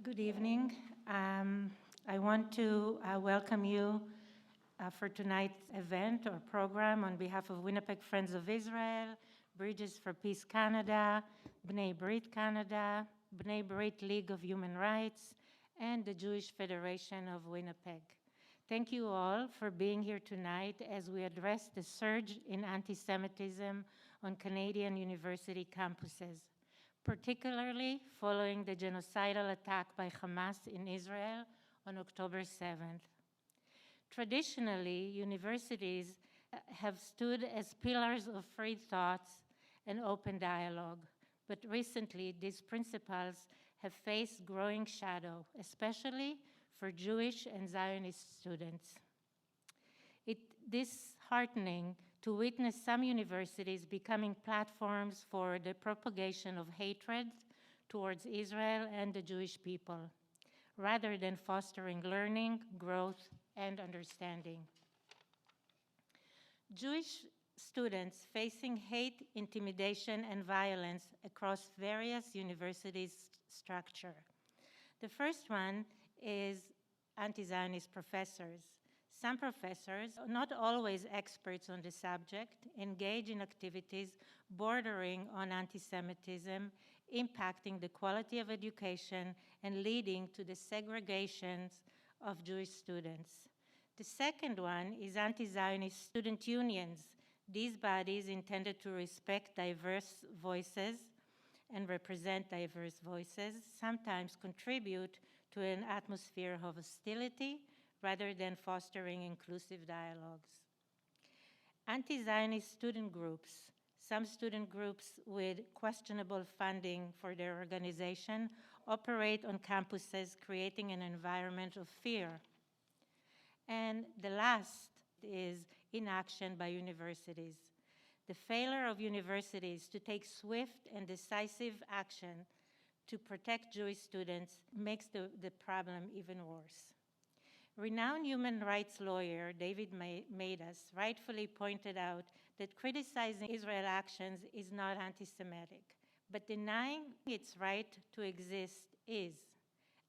Good evening. I want to welcome you for tonight's event or program on behalf of Winnipeg Friends of Israel, Bridges for Peace Canada, B'nai Brit Canada, B'nai Brit League of Human Rights, and the Jewish Federation of Winnipeg. Thank you all for being here tonight as we address the surge in anti-Semitism on Canadian university campuses, particularly following the genocidal attack by Hamas in Israel on October 7th. Traditionally, universities have stood as pillars of free thoughts and open dialogue, but recently these principles have faced growing shadow, especially for Jewish and Zionist students. It is disheartening to witness some universities becoming platforms for the propagation of hatred towards Israel and the Jewish people, rather than fostering learning, growth, and understanding. Jewish students facing hate, intimidation, and violence across various universities' structure. The first one is anti-Zionist professors. Some professors, not always experts on the subject, engage in activities bordering on anti-Semitism, impacting the quality of education and leading to the segregations of Jewish students. The second one is anti-Zionist student unions. These bodies intended to respect diverse voices and represent diverse voices sometimes contribute to an atmosphere of hostility rather than fostering inclusive dialogues. Anti-Zionist student groups, some student groups with questionable funding for their organization, operate on campuses, creating an environment of fear. And the last is inaction by universities. The failure of universities to take swift and decisive action to protect Jewish students makes the problem even worse. Renowned human rights lawyer David Madas rightfully pointed out that criticizing Israel actions is not anti-Semitic, but denying its right to exist is.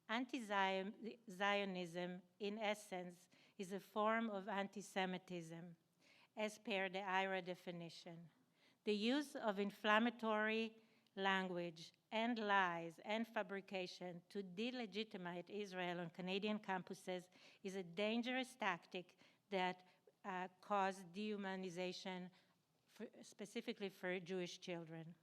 Anti-Zionism, in essence, is a form of anti-Semitism, as per the IRA definition. The use of inflammatory language and lies and fabrication to delegitimize Israel on Canadian campuses is a dangerous tactic that causes dehumanization, specifically for Jewish children.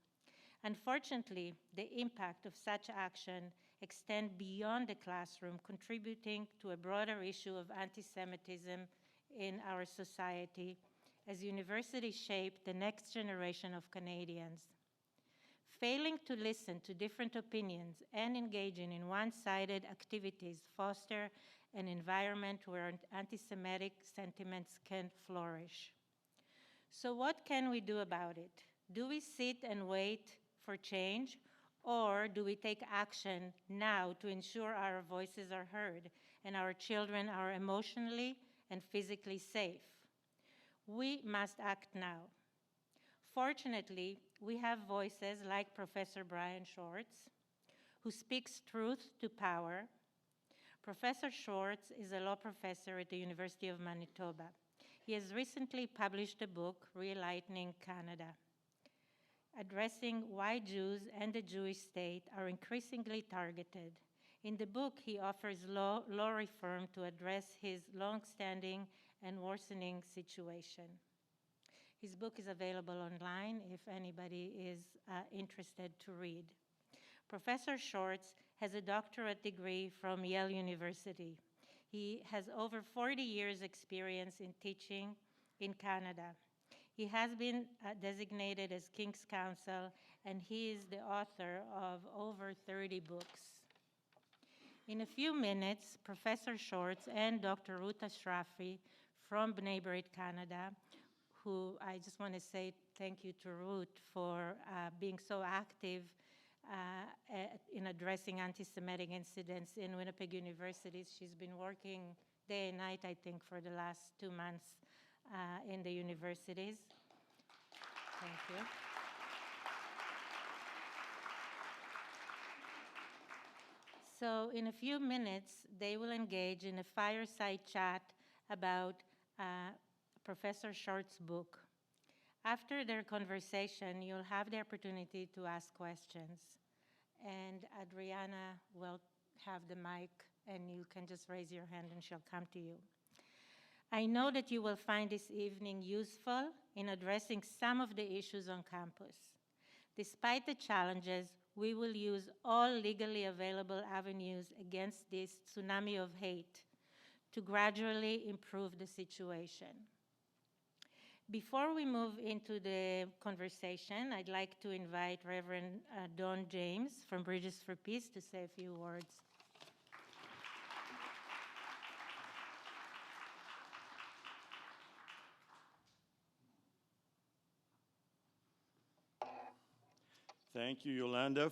Unfortunately, the impact of such action extends beyond the classroom, contributing to a broader issue of anti-Semitism in our society as universities shape the next generation of Canadians. Failing to listen to different opinions and engaging in one-sided activities foster an environment where anti-Semitic sentiments can flourish. So what can we do about it? Do we sit and wait for change, or do we take action now to ensure our voices are heard and our children are emotionally and physically safe? We must act now. Fortunately, we have voices like Professor Bryan Schwartz, who speaks truth to power. Professor Schwartz is a law professor at the University of Manitoba. He has recently published a book, ReEnlighting Canada, addressing why Jews and the Jewish state are increasingly targeted. In the book, he offers law reform to address his long-standing and worsening situation. His book is available online if anybody is interested to read. Professor Schwartz has a doctorate degree from Yale University. He has over 40 years' experience in teaching in Canada. He has been designated as King's Counsel, and he is the author of over 30 books. In a few minutes, Professor Schwartz and Dr. Ruth Ashrafi from B'nai Brit Canada, who I just want to say thank you to Ruth for being so active in addressing anti-Semitic incidents in Winnipeg University. She's been working day and night, I think, for the last 2 months in the universities. Thank you. So in a few minutes, they will engage in a fireside chat about Professor Schwartz's book. After their conversation, you'll have the opportunity to ask questions. And Adriana will have the mic, and you can just raise your hand and she'll come to you. I know that you will find this evening useful in addressing some of the issues on campus. Despite the challenges, we will use all legally available avenues against this tsunami of hate to gradually improve the situation. Before we move into the conversation, I'd like to invite Reverend Don James from Bridges for Peace to say a few words. Thank you, Yolanda,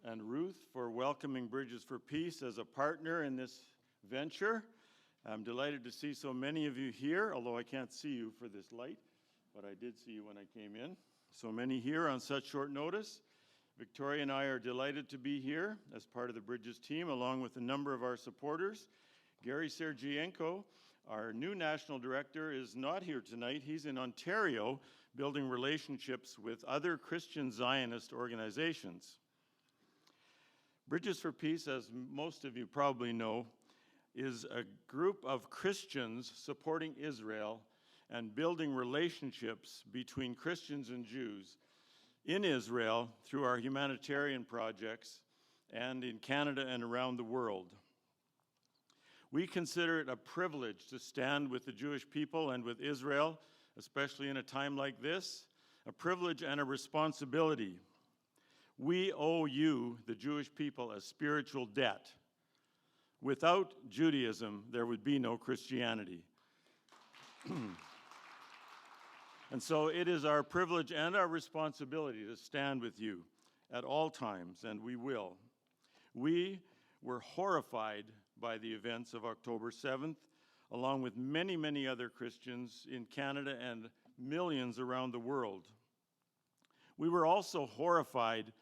and Ruth for welcoming Bridges for Peace as a partner in this venture. I'm delighted to see so many of you here, although I can't see you for this light, but I did see you when I came in. So many here on such short notice. Victoria and I are delighted to be here as part of the Bridges team, along with a number of our supporters. Gary Sergienko, our new national director, is not here tonight. He's in Ontario, building relationships with other Christian Zionist organizations. Bridges for Peace, as most of you probably know, is a group of Christians supporting Israel and building relationships between Christians and Jews in Israel through our humanitarian projects and in Canada and around the world. We consider it a privilege to stand with the Jewish people and with Israel, especially in a time like this, a privilege and a responsibility. We owe you, the Jewish people, a spiritual debt. Without Judaism, there would be no Christianity. And so it is our privilege and our responsibility to stand with you at all times, and we will. We were horrified by the events of October 7th, along with many, many other Christians in Canada and millions around the world. We were also horrified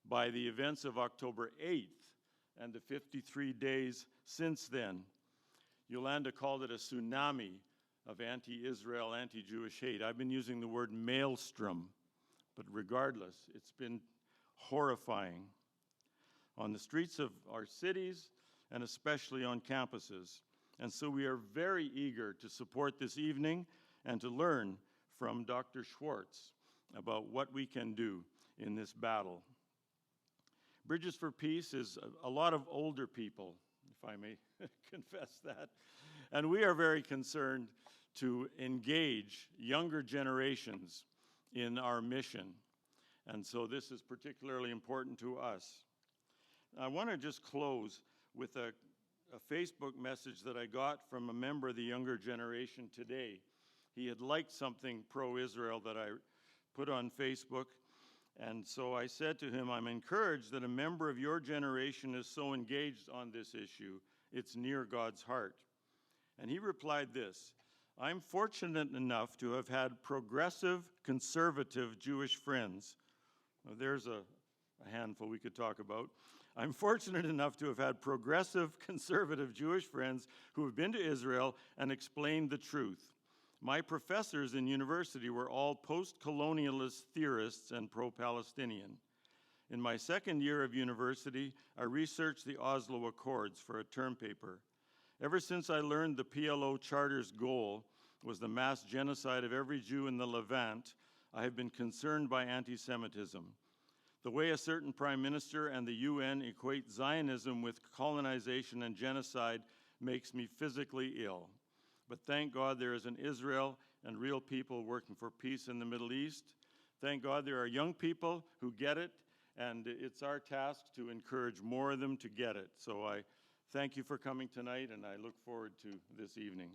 by the events of October 8th and the 53 days since then. Yolanda called it a tsunami of anti-Israel, anti-Jewish hate. I've been using the word maelstrom, but regardless, it's been horrifying on the streets of our cities and especially on campuses. And so we are very eager to support this evening and to learn from Dr. Schwartz about what we can do in this battle. Bridges for Peace is a lot of older people, if I may confess that. And we are very concerned to engage younger generations in our mission. And so this is particularly important to us. I want to just close with a Facebook message that I got from a member of the younger generation today. He had liked something pro-Israel that I put on Facebook. And so I said to him, I'm encouraged that a member of your generation is so engaged on this issue. It's near God's heart. And he replied this, I'm fortunate enough to have had progressive, conservative Jewish friends. Well, there's a handful we could talk about. I'm fortunate enough to have had progressive, conservative Jewish friends who have been to Israel and explained the truth. My professors in university were all post-colonialist theorists and pro-Palestinian. In my second year of university, I researched the Oslo Accords for a term paper. Ever since I learned the PLO Charter's goal was the mass genocide of every Jew in the Levant, I have been concerned by anti-Semitism. The way a certain prime minister and the UN equate Zionism with colonization and genocide makes me physically ill. But thank God there is an Israel and real people working for peace in the Middle East. Thank God there are young people who get it, and it's our task to encourage more of them to get it. So I thank you for coming tonight, and I look forward to this evening.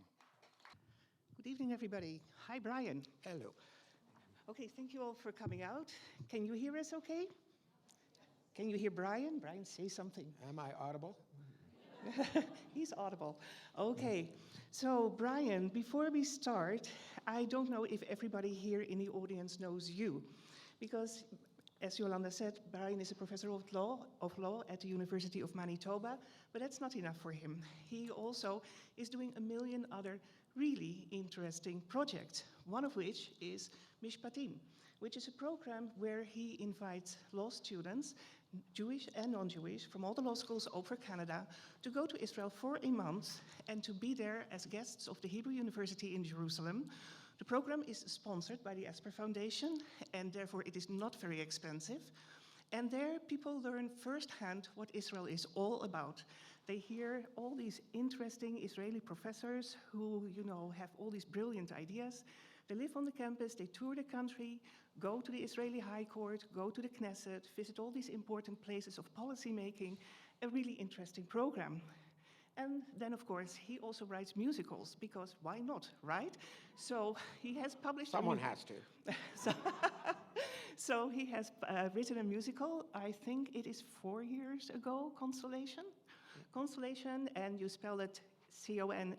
Good evening, everybody. Hi, Bryan. Hello. Okay, thank you all for coming out. Can you hear us okay? Can you hear Bryan? Bryan, say something. Am I audible? He's audible. Okay, so Bryan, before we start, I don't know if everybody here in the audience knows you, because As Yolanda said, Bryan is a professor of law at the University of Manitoba, but that's not enough for him. He also is doing a million other really interesting projects, one of which is Mishpatim, which is a program where he invites law students, Jewish and non-Jewish, from all the law schools over Canada, to go to Israel for a month and to be there as guests of the Hebrew University in Jerusalem. The program is sponsored by the Esper Foundation, and therefore it is not very expensive. And there people learn firsthand what Israel is all about. They hear all these interesting Israeli professors who, have all these brilliant ideas. They live on the campus, they tour the country, go to the Israeli High Court, go to the Knesset, visit all these important places of policy making, a really interesting program. And then, of course, he also writes musicals, because why not, right? So he has published... Someone has to. So he has written a musical, I think it is 4 years ago, Consolation. Consolation, and you spell it C-O-N-S-O-U-lation.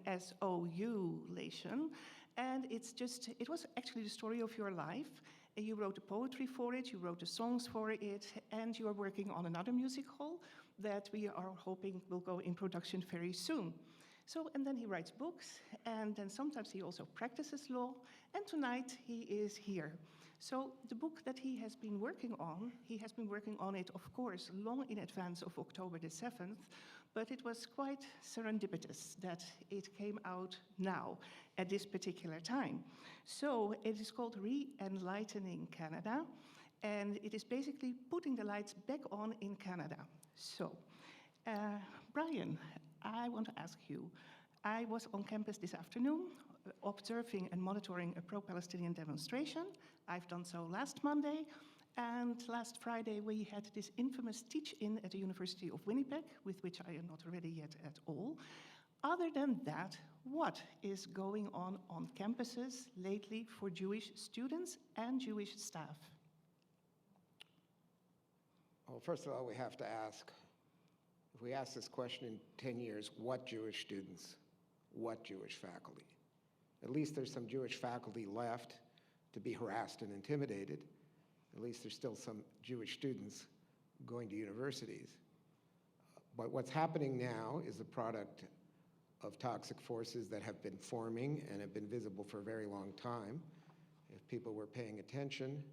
And it was actually the story of your life. And you wrote the poetry for it, you wrote the songs for it, and you are working on another musical that we are hoping will go in production very soon. So, and then he writes books, and then sometimes he also practices law, and tonight he is here. So the book that he has been working on it, of course, long in advance of October the 7th, but it was quite serendipitous that it came out now, at this particular time. So it is called ReEnlighting Canada, and it is basically putting the lights back on in Canada. So, Bryan, I want to ask you, I was on campus this afternoon observing and monitoring a pro-Palestinian demonstration. I've done so last Monday, and last Friday we had this infamous teach-in at the University of Winnipeg, with which I am not ready yet at all. Other than that, what is going on campuses lately for Jewish students and Jewish staff? Well, first of all, we have to ask, if we ask this question in 10 years, what Jewish students, what Jewish faculty? At least there's some Jewish faculty left to be harassed and intimidated. At least there's still some Jewish students going to universities. But what's happening now is a product of toxic forces that have been forming and have been visible for a very long time. If people were paying attention,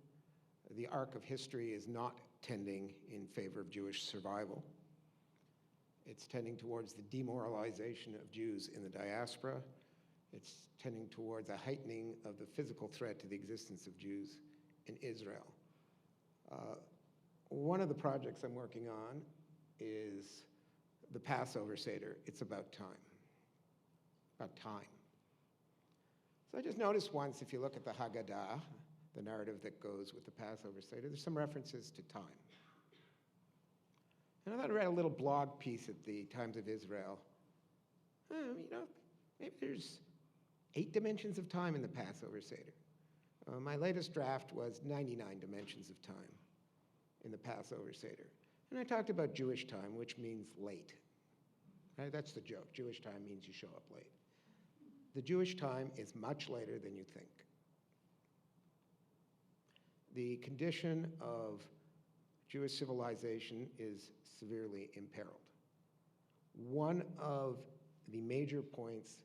the arc of history is not tending in favor of Jewish survival. It's tending towards the demoralization of Jews in the diaspora. It's tending towards a heightening of the physical threat to the existence of Jews in Israel. One of the projects I'm working on is the Passover Seder. It's about time. About time. So I just noticed once, if you look at the Haggadah, the narrative that goes with the Passover Seder, there's some references to time. And I thought I read a little blog piece at the Times of Israel. Maybe there's 8 dimensions of time in the Passover Seder. My latest draft was 99 dimensions of time in the Passover Seder. And I talked about Jewish time, which means late. Right? That's the joke. Jewish time means you show up late. The Jewish time is much later than you think. The condition of Jewish civilization is severely imperiled. One of the major points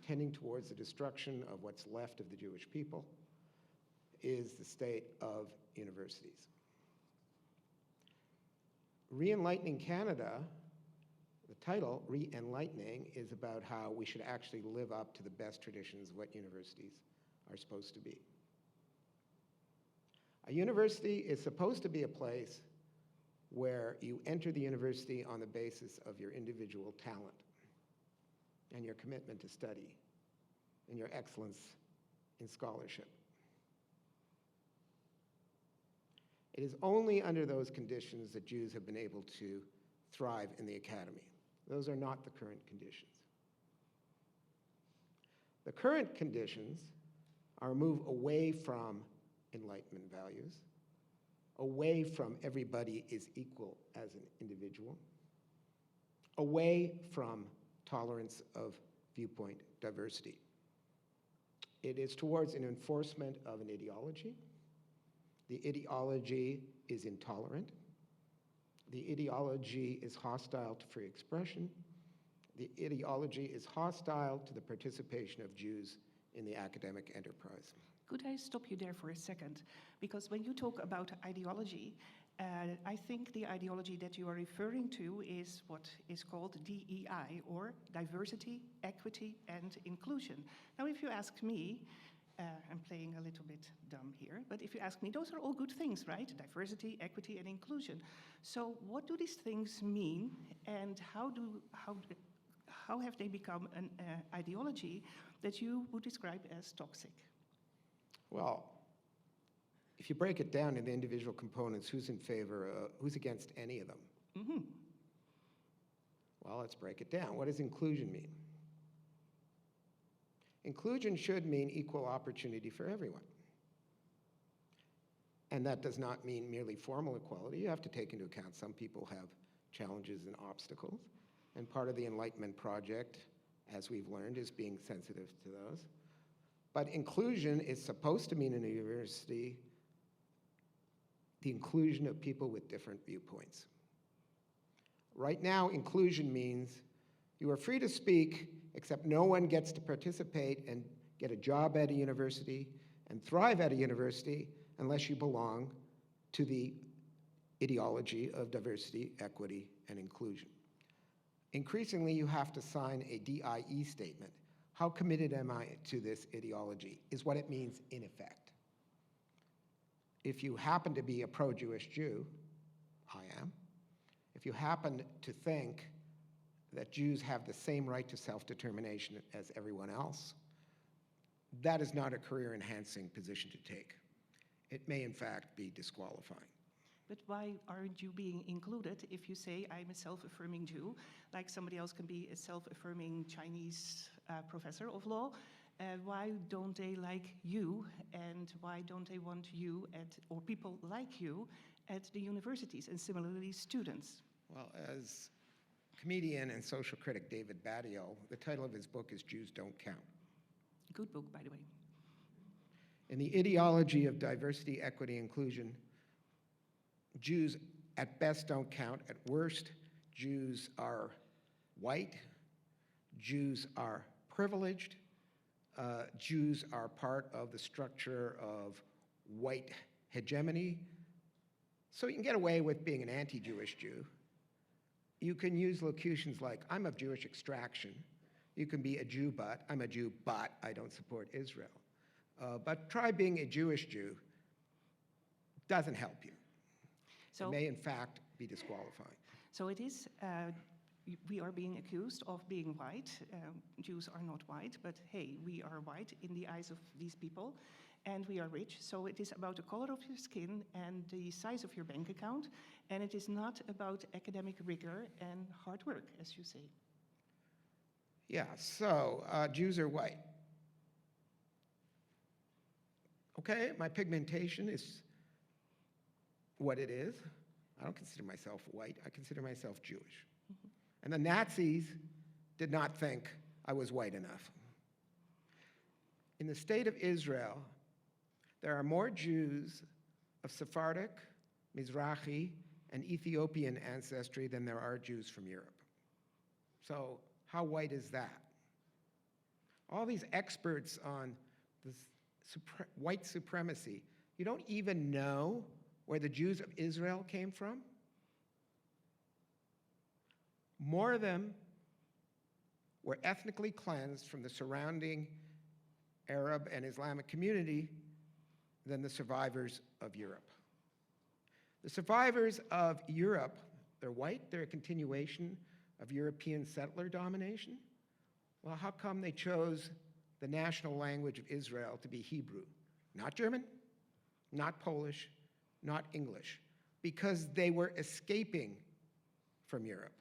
tending towards the destruction of what's left of the Jewish people is the state of universities. ReEnlightening Canada, the title, ReEnlightening, is about how we should actually live up to the best traditions of what universities are supposed to be. A university is supposed to be a place where you enter the university on the basis of your individual talent and your commitment to study and your excellence in scholarship. It is only under those conditions that Jews have been able to thrive in the academy. Those are not the current conditions. The current conditions are a move away from Enlightenment values, away from everybody is equal as an individual, away from tolerance of viewpoint diversity. It is towards an enforcement of an ideology, The ideology is intolerant. The ideology is hostile to free expression. The ideology is hostile to the participation of Jews in the academic enterprise. Could I stop you there for a second? Because when you talk about ideology, I think the ideology that you are referring to is what is called DEI, or diversity, equity, and inclusion. Now, if you ask me, I'm playing a little bit dumb here, but if you ask me, those are all good things, right? Diversity, equity, and inclusion. So what do these things mean, and how have they become an ideology that you would describe as toxic? Well, if you break it down into individual components, who's in favor, who's against any of them? Mm-hmm. Well, let's break it down. What does inclusion mean? Inclusion should mean equal opportunity for everyone. And that does not mean merely formal equality. You have to take into account some people have challenges and obstacles. And part of the Enlightenment project, as we've learned, is being sensitive to those. But inclusion is supposed to mean in a university the inclusion of people with different viewpoints. Right now, inclusion means you are free to speak, except no one gets to participate and get a job at a university and thrive at a university unless you belong to the ideology of diversity, equity, and inclusion. Increasingly, you have to sign a DIE statement. How committed am I to this ideology is what it means in effect. If you happen to be a pro-Jewish Jew, I am. If you happen to think that Jews have the same right to self-determination as everyone else, that is not a career-enhancing position to take. It may, in fact, be disqualifying. But why aren't you being included if you say, I'm a self-affirming Jew, like somebody else can be a self-affirming Chinese professor of law? Why don't they like you, and why don't they want you or people like you at the universities, and similarly students? Well, as comedian and social critic David Baddiel, the title of his book is Jews Don't Count. Good book, by the way. In the ideology of diversity, equity, inclusion, Jews at best don't count. At worst, Jews are white, Jews are privileged, Jews are part of the structure of white hegemony. So you can get away with being an anti-Jewish Jew. You can use locutions like, I'm of Jewish extraction. You can be a Jew, but I'm a Jew, but I don't support Israel. But try being a Jewish Jew. Doesn't help you. So, it may, in fact, be disqualifying. So it is, we are being accused of being white. Jews are not white, but hey, we are white in the eyes of these people, and we are rich. So it is about the color of your skin and the size of your bank account, and it is not about academic rigor and hard work, as you say. Yeah, so Jews are white. Okay, my pigmentation is what it is. I don't consider myself white. I consider myself Jewish. Mm-hmm. And the Nazis did not think I was white enough. In the state of Israel, there are more Jews of Sephardic, Mizrahi, and Ethiopian ancestry than there are Jews from Europe. So how white is that? All these experts on this white supremacy, you don't even know where the Jews of Israel came from? More of them were ethnically cleansed from the surrounding Arab and Islamic community than the survivors of Europe. The survivors of Europe, they're white, they're a continuation of European settler domination. Well, how come they chose the national language of Israel to be Hebrew? Not German, not Polish, not English, because they were escaping from Europe,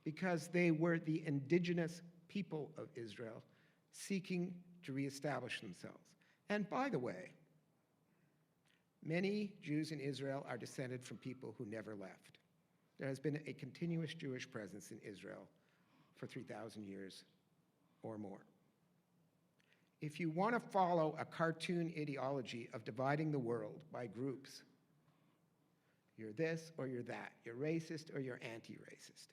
because they were the indigenous people of Israel seeking to reestablish themselves. And by the way, many Jews in Israel are descended from people who never left. There has been a continuous Jewish presence in Israel for 3,000 years or more. If you want to follow a cartoon ideology of dividing the world by groups, You're this or you're that. You're racist or you're anti-racist.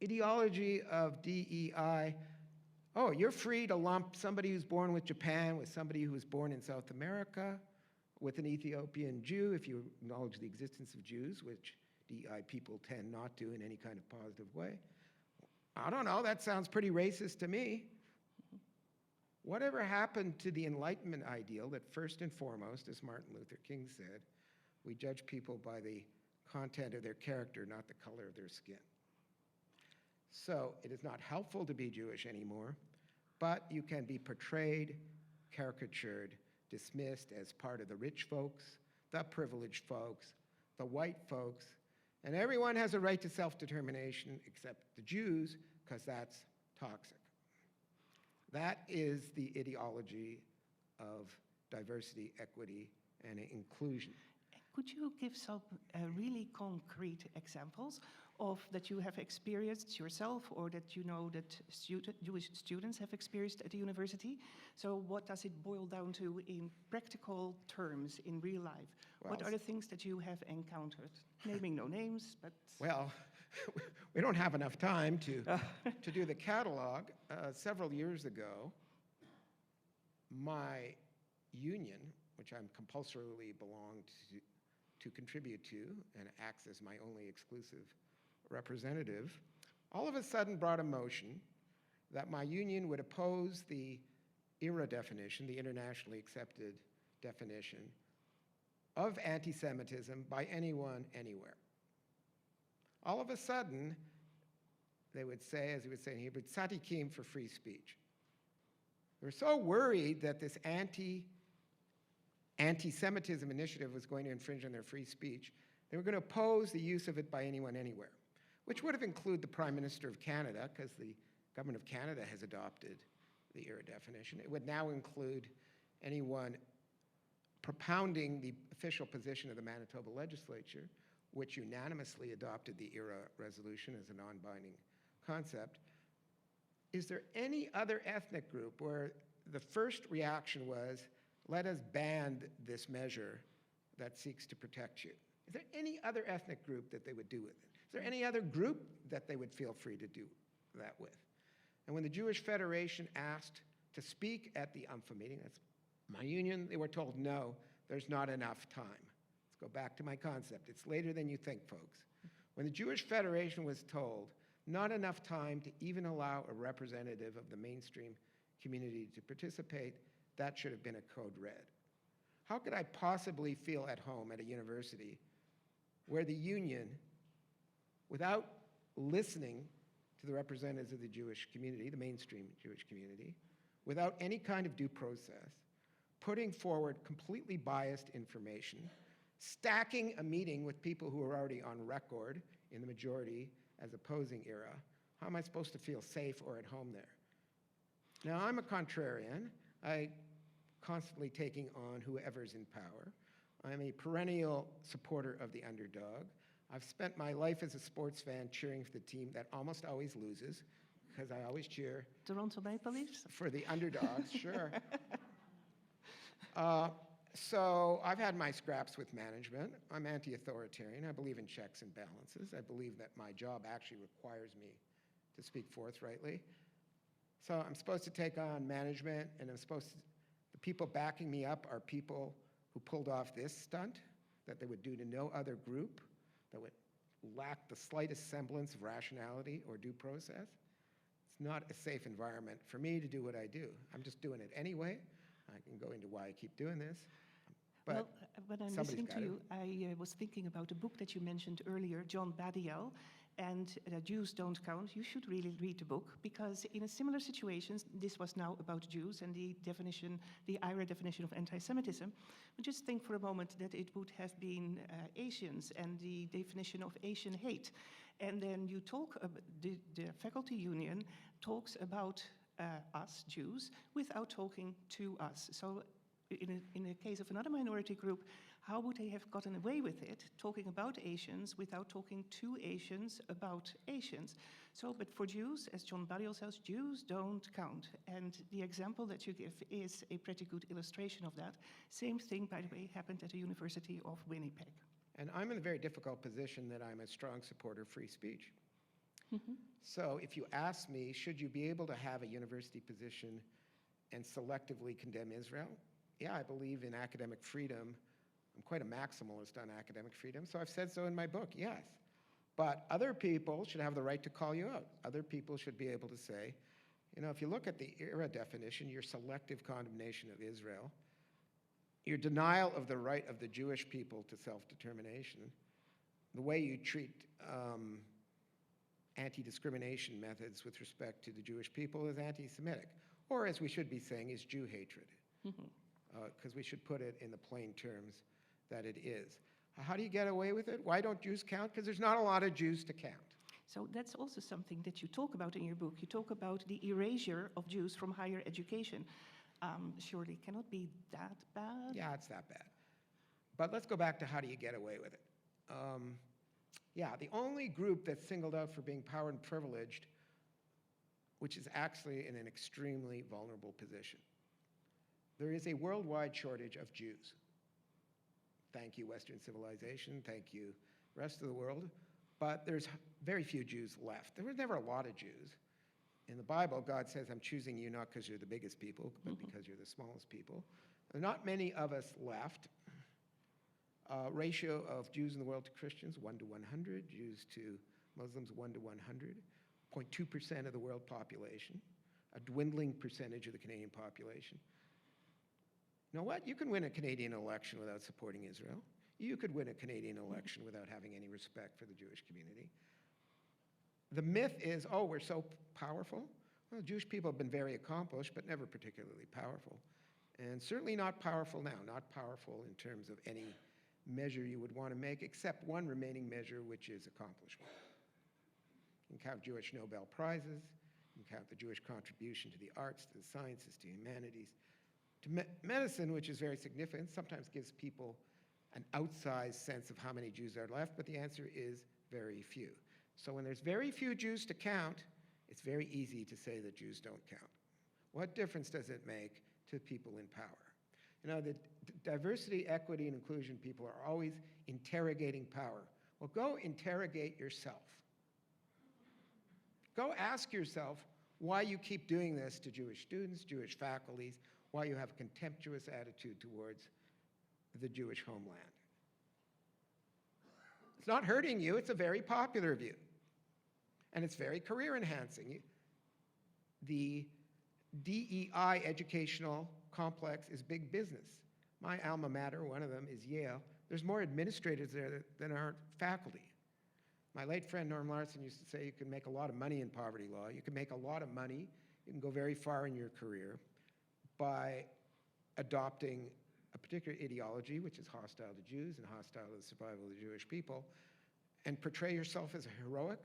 Ideology of DEI, oh, you're free to lump somebody who's born with Japan with somebody who was born in South America, with an Ethiopian Jew, if you acknowledge the existence of Jews, which DEI people tend not to in any kind of positive way. I don't know, that sounds pretty racist to me. Whatever happened to the Enlightenment ideal that first and foremost, as Martin Luther King said, we judge people by the content of their character, not the color of their skin. So it is not helpful to be Jewish anymore, but you can be portrayed, caricatured, dismissed as part of the rich folks, the privileged folks, the white folks, and everyone has a right to self-determination except the Jews, because that's toxic. That is the ideology of diversity, equity, and inclusion. Could you give some really concrete examples of that you have experienced yourself or that you know that Jewish students have experienced at the university? So what does it boil down to in practical terms in real life? Well, what are the things that you have encountered? Naming no names, but... Well, we don't have enough time to do the catalog. Several years ago, my union, which I'm compulsorily belonged to contribute to and acts as my only exclusive representative, all of a sudden brought a motion that my union would oppose the IRA definition, the internationally accepted definition, of anti-Semitism by anyone, anywhere. All of a sudden, they would say, as he would say in Hebrew, tzadikim for free speech. They were so worried that this anti-Semitism initiative was going to infringe on their free speech, they were going to oppose the use of it by anyone, anywhere, which would have included the Prime Minister of Canada, because the government of Canada has adopted the IRA definition. It would now include anyone propounding the official position of the Manitoba legislature, which unanimously adopted the IRA resolution as a non-binding concept. Is there any other ethnic group where the first reaction was, let us ban this measure that seeks to protect you? Is there any other ethnic group that they would do with it? Is there any other group that they would feel free to do that with? And when the Jewish Federation asked to speak at the UNFA meeting, that's my union, they were told, no, there's not enough time. Let's go back to my concept. It's later than you think, folks. When the Jewish Federation was told, not enough time to even allow a representative of the mainstream community to participate, that should have been a code red. How could I possibly feel at home at a university where the union, without listening to the representatives of the Jewish community, the mainstream Jewish community, without any kind of due process, putting forward completely biased information, stacking a meeting with people who are already on record in the majority as opposing IRA, how am I supposed to feel safe or at home there? Now, I'm a contrarian. I constantly taking on whoever's in power. I'm a perennial supporter of the underdog. I've spent my life as a sports fan cheering for the team that almost always loses, because I always cheer Toronto Maple Leafs? for the underdogs, sure. So I've had my scraps with management. I'm anti-authoritarian. I believe in checks and balances. I believe that my job actually requires me to speak forthrightly. So I'm supposed to take on management, and the people backing me up are people who pulled off this stunt that they would do to no other group, that would lack the slightest semblance of rationality or due process. It's not a safe environment for me to do what I do. I'm just doing it anyway. I can go into why I keep doing this. But well, when I'm listening to you, I was thinking about a book that you mentioned earlier, John Badial, and Jews Don't Count. You should really read the book, because in a similar situation, this was now about Jews and the definition, the IRA definition of anti-Semitism. But just think for a moment that it would have been Asians and the definition of Asian hate. And then you talk, the faculty union talks about us, Jews, without talking to us. So in the case of another minority group, how would they have gotten away with it, talking about Asians without talking to Asians about Asians? So, but for Jews, as John Badial says, Jews don't count. And the example that you give is a pretty good illustration of that. Same thing, by the way, happened at the University of Winnipeg. And I'm in a very difficult position that I'm a strong supporter of free speech. So if you ask me, should you be able to have a university position and selectively condemn Israel? Yeah, I believe in academic freedom. I'm quite a maximalist on academic freedom, so I've said so in my book, yes. But other people should have the right to call you out. Other people should be able to say, you know, if you look at the IRA definition, your selective condemnation of Israel, your denial of the right of the Jewish people to self-determination, the way you treat anti-discrimination methods with respect to the Jewish people is anti-Semitic, or as we should be saying, is Jew hatred, because we should put it in the plain terms that it is. How do you get away with it? Why don't Jews count? Because there's not a lot of Jews to count. So that's also something that you talk about in your book. You talk about the erasure of Jews from higher education. Surely it cannot be that bad? Yeah, it's that bad. But let's go back to how do you get away with it. Yeah, the only group that's singled out for being power and privileged, which is actually in an extremely vulnerable position. There is a worldwide shortage of Jews. Thank you, Western civilization. Thank you, rest of the world. But there's very few Jews left. There was never a lot of Jews. In the Bible, God says, I'm choosing you not because you're the biggest people, but because you're the smallest people. There are not many of us left. Ratio of Jews in the world to Christians, 1 to 100. Jews to Muslims, 1 to 100. 0.2% of the world population. A dwindling percentage of the Canadian population. You know what? You can win a Canadian election without supporting Israel. You could win a Canadian election without having any respect for the Jewish community. The myth is, oh, we're so powerful. Well, Jewish people have been very accomplished, but never particularly powerful. And certainly not powerful now, not powerful in terms of any measure you would want to make, except one remaining measure, which is accomplishment. You can count Jewish Nobel Prizes, you can count the Jewish contribution to the arts, to the sciences, to humanities, to medicine, which is very significant, sometimes gives people an outsized sense of how many Jews are left, but the answer is very few. So when there's very few Jews to count, it's very easy to say that Jews don't count. What difference does it make to people in power? You know, the diversity, equity, and inclusion people are always interrogating power. Well, go interrogate yourself. Go ask yourself why you keep doing this to Jewish students, Jewish faculties, why you have a contemptuous attitude towards the Jewish homeland. It's not hurting you, it's a very popular view. And it's very career enhancing. The DEI educational complex is big business. My alma mater, one of them, is Yale. There's more administrators there than are faculty. My late friend Norm Larson used to say you can make a lot of money in poverty law. You can make a lot of money, you can go very far in your career by adopting a particular ideology, which is hostile to Jews and hostile to the survival of the Jewish people, and portray yourself as heroic.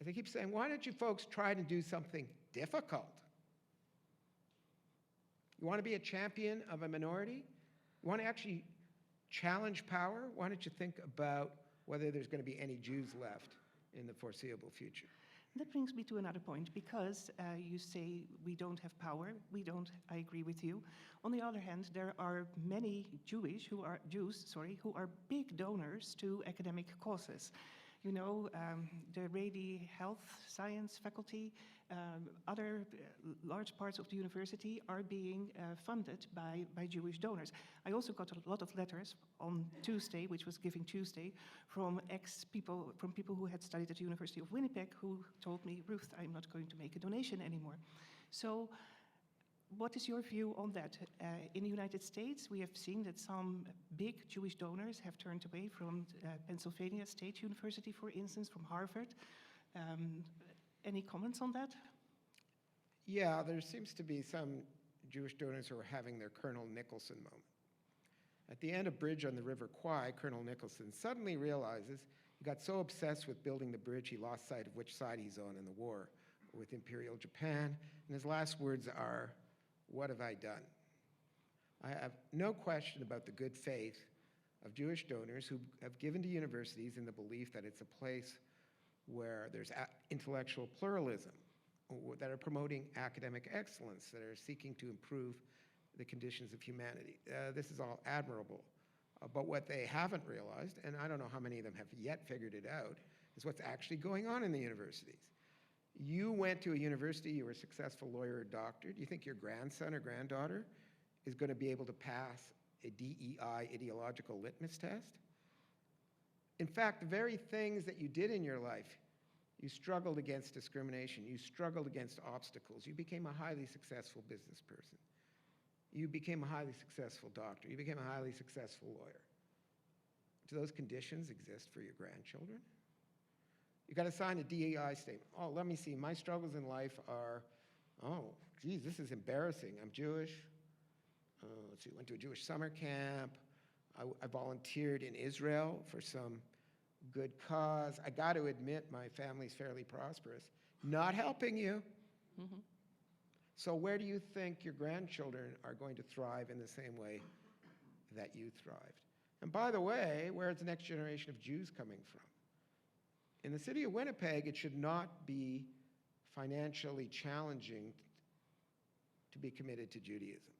As I keep saying, why don't you folks try to do something difficult? You want to be a champion of a minority? You want to actually challenge power? Why don't you think about whether there's going to be any Jews left in the foreseeable future? That brings me to another point, because you say we don't have power. I agree with you. On the other hand, there are many Jews who are big donors to academic causes. You know, the Rady Health Science faculty, other large parts of the university are being funded by Jewish donors. I also got a lot of letters on Tuesday, which was Giving Tuesday, from people who had studied at the University of Winnipeg who told me, Ruth, I'm not going to make a donation anymore. So what is your view on that? In the United States, we have seen that some big Jewish donors have turned away from Pennsylvania State University, for instance, from Harvard. Any comments on that? Yeah, there seems to be some Jewish donors who are having their Colonel Nicholson moment. At the end of Bridge on the River Kwai, Colonel Nicholson suddenly realizes he got so obsessed with building the bridge he lost sight of which side he's on in the war with Imperial Japan, and his last words are, "What have I done?" I have no question about the good faith of Jewish donors who have given to universities in the belief that it's a place where there's intellectual pluralism, that are promoting academic excellence, that are seeking to improve the conditions of humanity. This is all admirable. But what they haven't realized, and I don't know how many of them have yet figured it out, is what's actually going on in the universities. You went to a university, you were a successful lawyer or doctor. Do you think your grandson or granddaughter is going to be able to pass a DEI ideological litmus test? In fact, the very things that you did in your life, you struggled against discrimination, you struggled against obstacles, you became a highly successful business person, you became a highly successful doctor, you became a highly successful lawyer. Do those conditions exist for your grandchildren? You got to sign a DEI statement. Oh, let me see, my struggles in life are, oh, geez, this is embarrassing. I'm Jewish. Let's see, went to a Jewish summer camp. I volunteered in Israel for some good cause. I got to admit, my family's fairly prosperous. Not helping you. Mhm. So where do you think your grandchildren are going to thrive in the same way that you thrived? And by the way, where's the next generation of Jews coming from? In the city of Winnipeg, it should not be financially challenging to be committed to Judaism.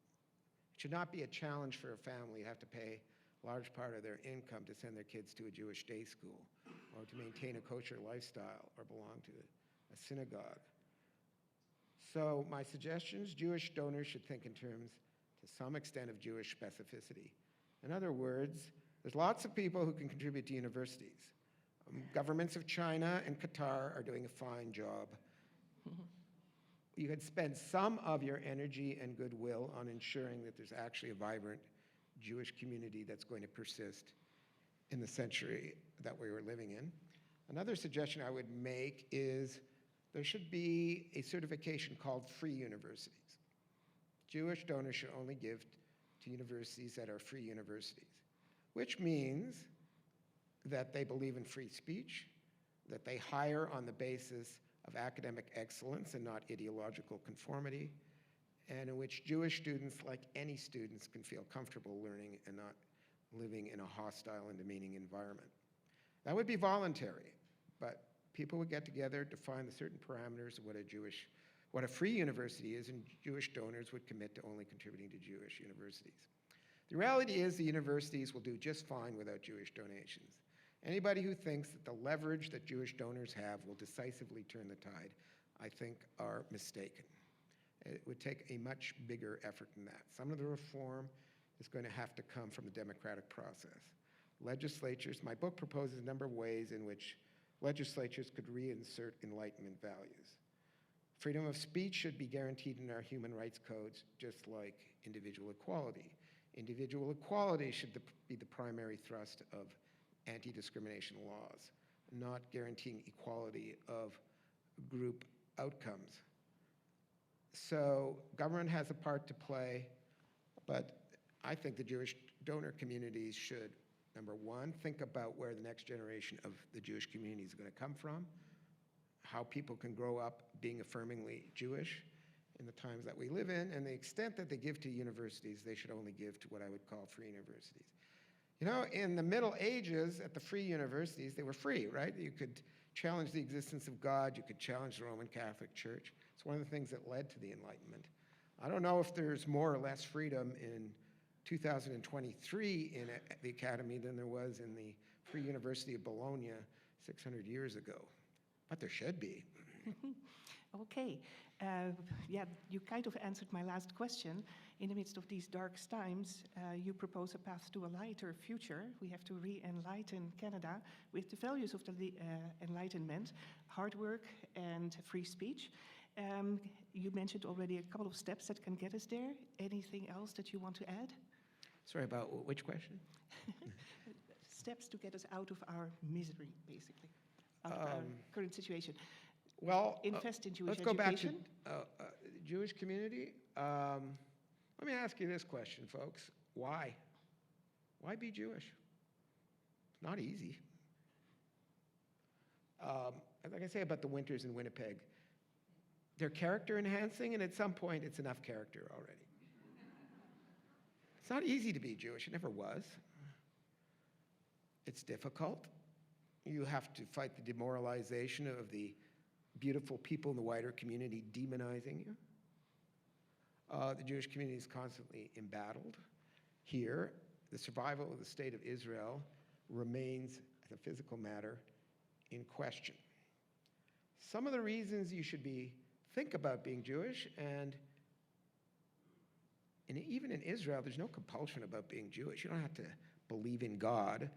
It should not be a challenge for a family to have to pay a large part of their income to send their kids to a Jewish day school or to maintain a kosher lifestyle or belong to a synagogue. So my suggestions, Jewish donors should think in terms, to some extent, of Jewish specificity. In other words, there's lots of people who can contribute to universities. Governments of China and Qatar are doing a fine job. You could spend some of your energy and goodwill on ensuring that there's actually a vibrant Jewish community that's going to persist in the century that we were living in. Another suggestion I would make is there should be a certification called free universities. Jewish donors should only give to universities that are free universities, which means that they believe in free speech, that they hire on the basis of academic excellence and not ideological conformity, and in which Jewish students, like any students, can feel comfortable learning and not living in a hostile and demeaning environment. That would be voluntary, but people would get together, define the certain parameters of what a free university is, and Jewish donors would commit to only contributing to Jewish universities. The reality is the universities will do just fine without Jewish donations. Anybody who thinks that the leverage that Jewish donors have will decisively turn the tide, I think, are mistaken. It would take a much bigger effort than that. Some of the reform is going to have to come from the democratic process. Legislatures, my book proposes a number of ways in which legislatures could reinsert Enlightenment values. Freedom of speech should be guaranteed in our human rights codes, just like individual equality. Individual equality should be the primary thrust of anti-discrimination laws, not guaranteeing equality of group outcomes. So government has a part to play, but I think the Jewish donor communities should, number one, think about where the next generation of the Jewish community is going to come from, how people can grow up being affirmingly Jewish in the times that we live in, and the extent that they give to universities, they should only give to what I would call free universities. You know, in the Middle Ages, at the free universities, they were free, right? You could challenge the existence of God, you could challenge the Roman Catholic Church. It's one of the things that led to the Enlightenment. I don't know if there's more or less freedom in 2023 in the academy than there was in the Free University of Bologna 600 years ago, but there should be. Okay. Yeah, you kind of answered my last question. In the midst of these dark times, you propose a path to a lighter future. We have to re-enlighten Canada with the values of the Enlightenment, hard work and free speech. You mentioned already a couple of steps that can get us there. Anything else that you want to add? Sorry, about which question? Steps to get us out of our misery, basically, out of our current situation. Well, invest in Jewish let's go back to education. Jewish community. Let me ask you this question, folks. Why? Why be Jewish? It's not easy. Like I say about the winters in Winnipeg, they're character enhancing, and at some point it's enough character already. It's not easy to be Jewish. It never was. It's difficult. You have to fight the demoralization of the beautiful people in the wider community demonizing you. The Jewish community is constantly embattled. Here, the survival of the state of Israel remains, as a physical matter, in question. Some of the reasons you should think about being Jewish, and even in Israel, there's no compulsion about being Jewish. You don't have to believe in God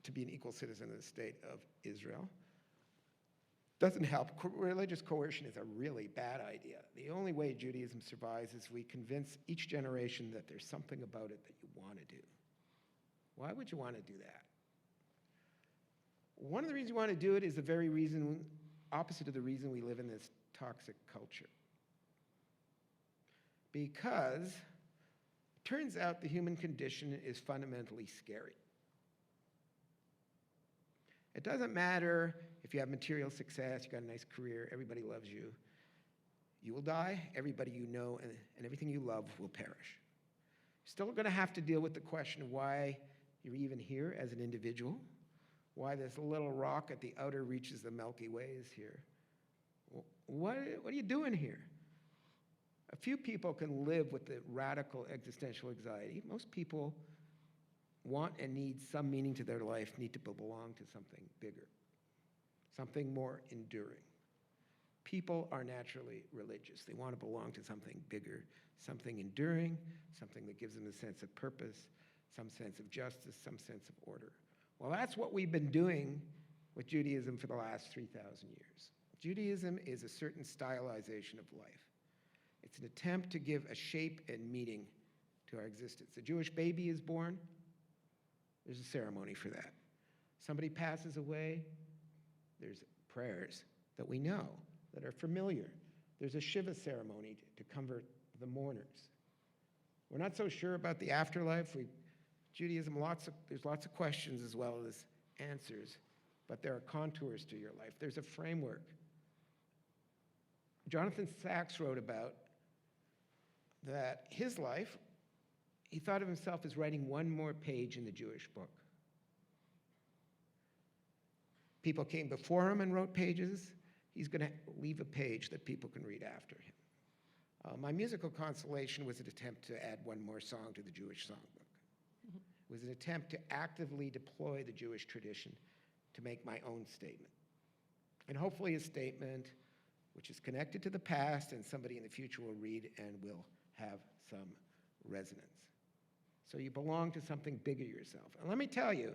to be an equal citizen of the state of Israel. Doesn't help. Religious coercion is a really bad idea. The only way Judaism survives is we convince each generation that there's something about it that you want to do. Why would you want to do that? One of the reasons you want to do it is the very reason, opposite of the reason we live in this toxic culture. Because it turns out the human condition is fundamentally scary. It doesn't matter if you have material success, you got a nice career, everybody loves you. You will die, everybody you know and everything you love will perish. You're still going to have to deal with the question of why you're even here as an individual, why this little rock at the outer reaches the Milky Way is here. What are you doing here? A few people can live with the radical existential anxiety. Most people want and need some meaning to their life, need to belong to something bigger, something more enduring. People are naturally religious. They want to belong to something bigger, something enduring, something that gives them a sense of purpose, some sense of justice, some sense of order. Well, that's what we've been doing with Judaism for the last 3,000 years. Judaism is a certain stylization of life. It's an attempt to give a shape and meaning to our existence. The Jewish baby is born. There's a ceremony for that. Somebody passes away. There's prayers that we know, that are familiar. There's a Shiva ceremony to comfort the mourners. We're not so sure about the afterlife. Judaism, there's lots of questions as well as answers, but there are contours to your life. There's a framework. Jonathan Sacks wrote about that his life, he thought of himself as writing one more page in the Jewish book. People came before him and wrote pages. He's going to leave a page that people can read after him. My musical consolation was an attempt to add one more song to the Jewish songbook. It was an attempt to actively deploy the Jewish tradition to make my own statement. And hopefully a statement which is connected to the past and somebody in the future will read and will have some resonance. So you belong to something bigger yourself. And let me tell you,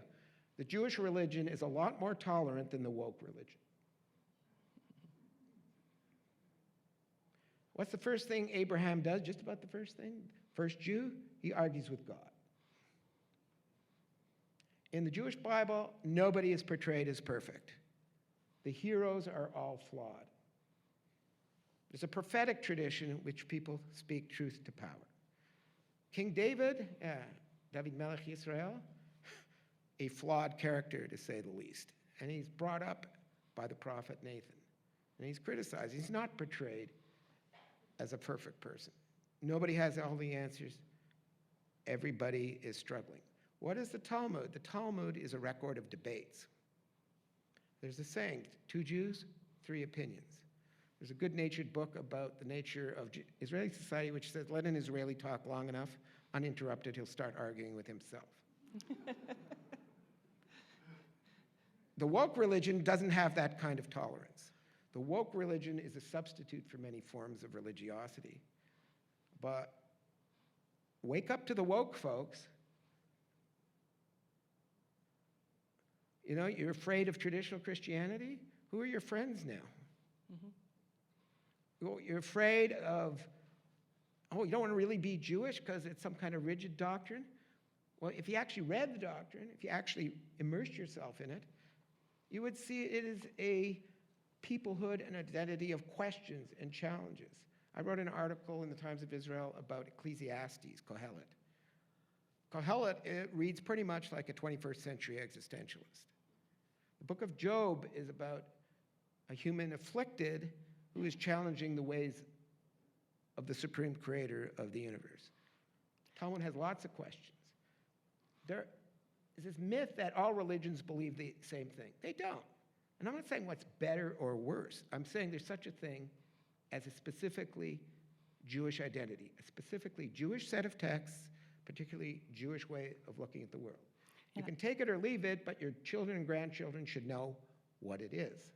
the Jewish religion is a lot more tolerant than the woke religion. What's the first thing Abraham does? Just about the first thing? First Jew, he argues with God. In the Jewish Bible, nobody is portrayed as perfect. The heroes are all flawed. There's a prophetic tradition in which people speak truth to power. King David, David Melech Yisrael, a flawed character to say the least. And he's brought up by the prophet Nathan. And he's criticized. He's not portrayed as a perfect person. Nobody has all the answers. Everybody is struggling. What is the Talmud? The Talmud is a record of debates. There's a saying, 2 Jews, 3 opinions. There's a good-natured book about the nature of Israeli society which says, let an Israeli talk long enough, uninterrupted, he'll start arguing with himself. The woke religion doesn't have that kind of tolerance. The woke religion is a substitute for many forms of religiosity. But wake up to the woke folks. You know, you're afraid of traditional Christianity? Who are your friends now? You're afraid of, you don't want to really be Jewish because it's some kind of rigid doctrine? Well, if you actually read the doctrine, if you actually immersed yourself in it, you would see it is a peoplehood and identity of questions and challenges. I wrote an article in the Times of Israel about Ecclesiastes, Kohelet. Kohelet, it reads pretty much like a 21st century existentialist. The book of Job is about a human afflicted who is challenging the ways of the supreme creator of the universe. Talmud has lots of questions. There is this myth that all religions believe the same thing. They don't. And I'm not saying what's better or worse. I'm saying there's such a thing as a specifically Jewish identity, a specifically Jewish set of texts, particularly Jewish way of looking at the world. You Yeah. can take it or leave it, but your children and grandchildren should know what it is.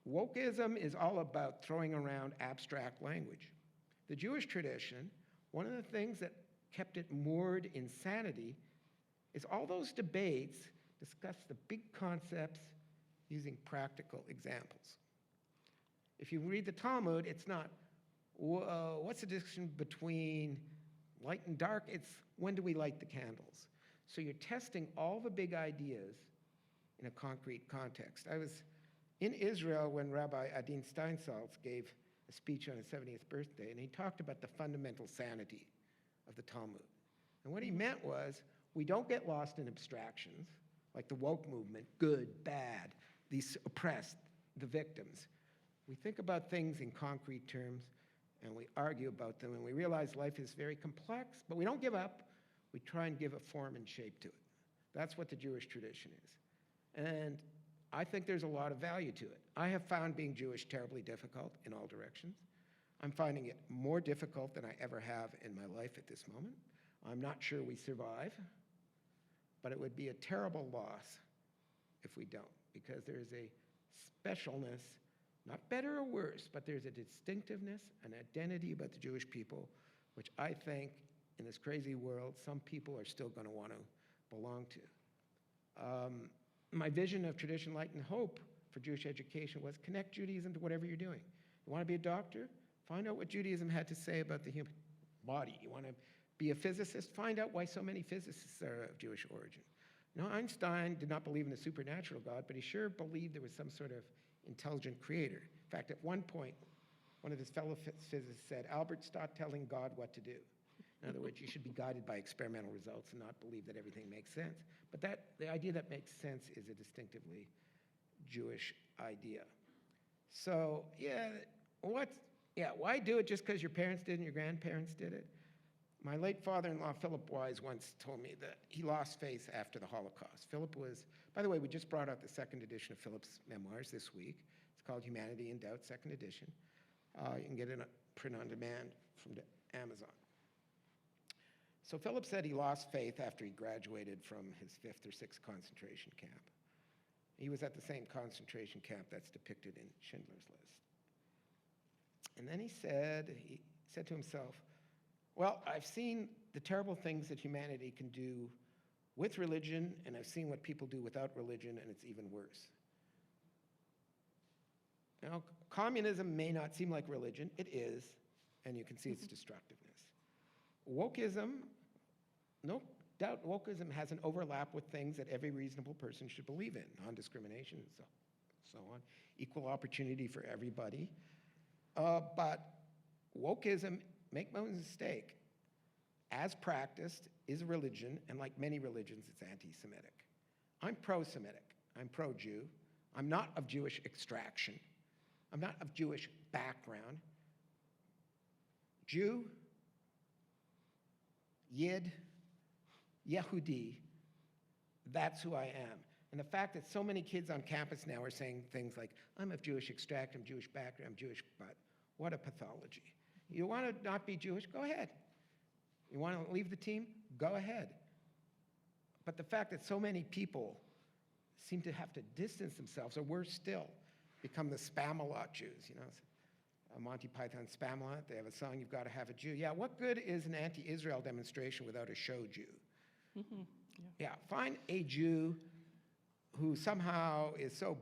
Wokeism is all about throwing around abstract language. The Jewish tradition, one of the things that kept it moored in sanity is all those debates discuss the big concepts using practical examples. If you read the Talmud, it's not, what's the distinction between light and dark? It's when do we light the candles? So you're testing all the big ideas in a concrete context. I was in Israel when Rabbi Adin Steinsaltz gave a speech on his 70th birthday, and he talked about the fundamental sanity of the Talmud. And what he meant was, we don't get lost in abstractions, like the woke movement, good, bad, these oppressed, the victims. We think about things in concrete terms, and we argue about them, and we realize life is very complex, but we don't give up. We try and give a form and shape to it. That's what the Jewish tradition is. And I think there's a lot of value to it. I have found being Jewish terribly difficult in all directions. I'm finding it more difficult than I ever have in my life at this moment. I'm not sure we survive, but it would be a terrible loss if we don't, because there's a specialness, not better or worse, but there's a distinctiveness, an identity about the Jewish people, which I think in this crazy world, some people are still going to want to belong to. My vision of tradition, light, and hope for Jewish education was connect Judaism to whatever you're doing. You want to be a doctor? Find out what Judaism had to say about the human body. You want to be a physicist? Find out why so many physicists are of Jewish origin. Now, Einstein did not believe in a supernatural God, but he sure believed there was some sort of intelligent creator. In fact, at one point, one of his fellow physicists said, Albert, stop telling God what to do. In other words, you should be guided by experimental results and not believe that everything makes sense. But the idea that makes sense is a distinctively Jewish idea. So, why do it just because your parents did and your grandparents did it? My late father-in-law, Philip Wise, once told me that he lost faith after the Holocaust. Philip was, by the way, we just brought out the second edition of Philip's memoirs this week. It's called Humanity in Doubt, second edition. You can get it in print on demand from Amazon. So Philip said he lost faith after he graduated from his 5th or 6th concentration camp. He was at the same concentration camp that's depicted in Schindler's List. And then he said to himself, well, I've seen the terrible things that humanity can do with religion, and I've seen what people do without religion, and it's even worse. Now, communism may not seem like religion. It is, and you can see its destructiveness. Wokeism, no doubt wokeism has an overlap with things that every reasonable person should believe in, non-discrimination and so on, equal opportunity for everybody. But wokeism, make no mistake, as practiced, is a religion, and like many religions, it's anti-Semitic. I'm pro-Semitic. I'm pro-Jew. I'm not of Jewish extraction. I'm not of Jewish background. Jew, Yid, Yehudi, that's who I am. And the fact that so many kids on campus now are saying things like, I'm of Jewish extraction, I'm Jewish background, I'm Jewish, but what a pathology. You want to not be Jewish? Go ahead. You want to leave the team? Go ahead. But the fact that so many people seem to have to distance themselves, or worse still, become the Spamalot Jews, Monty Python Spamalot, they have a song, You've Got to Have a Jew. Yeah, what good is an anti-Israel demonstration without a show Jew? Mm-hmm. Yeah, find a Jew who somehow is so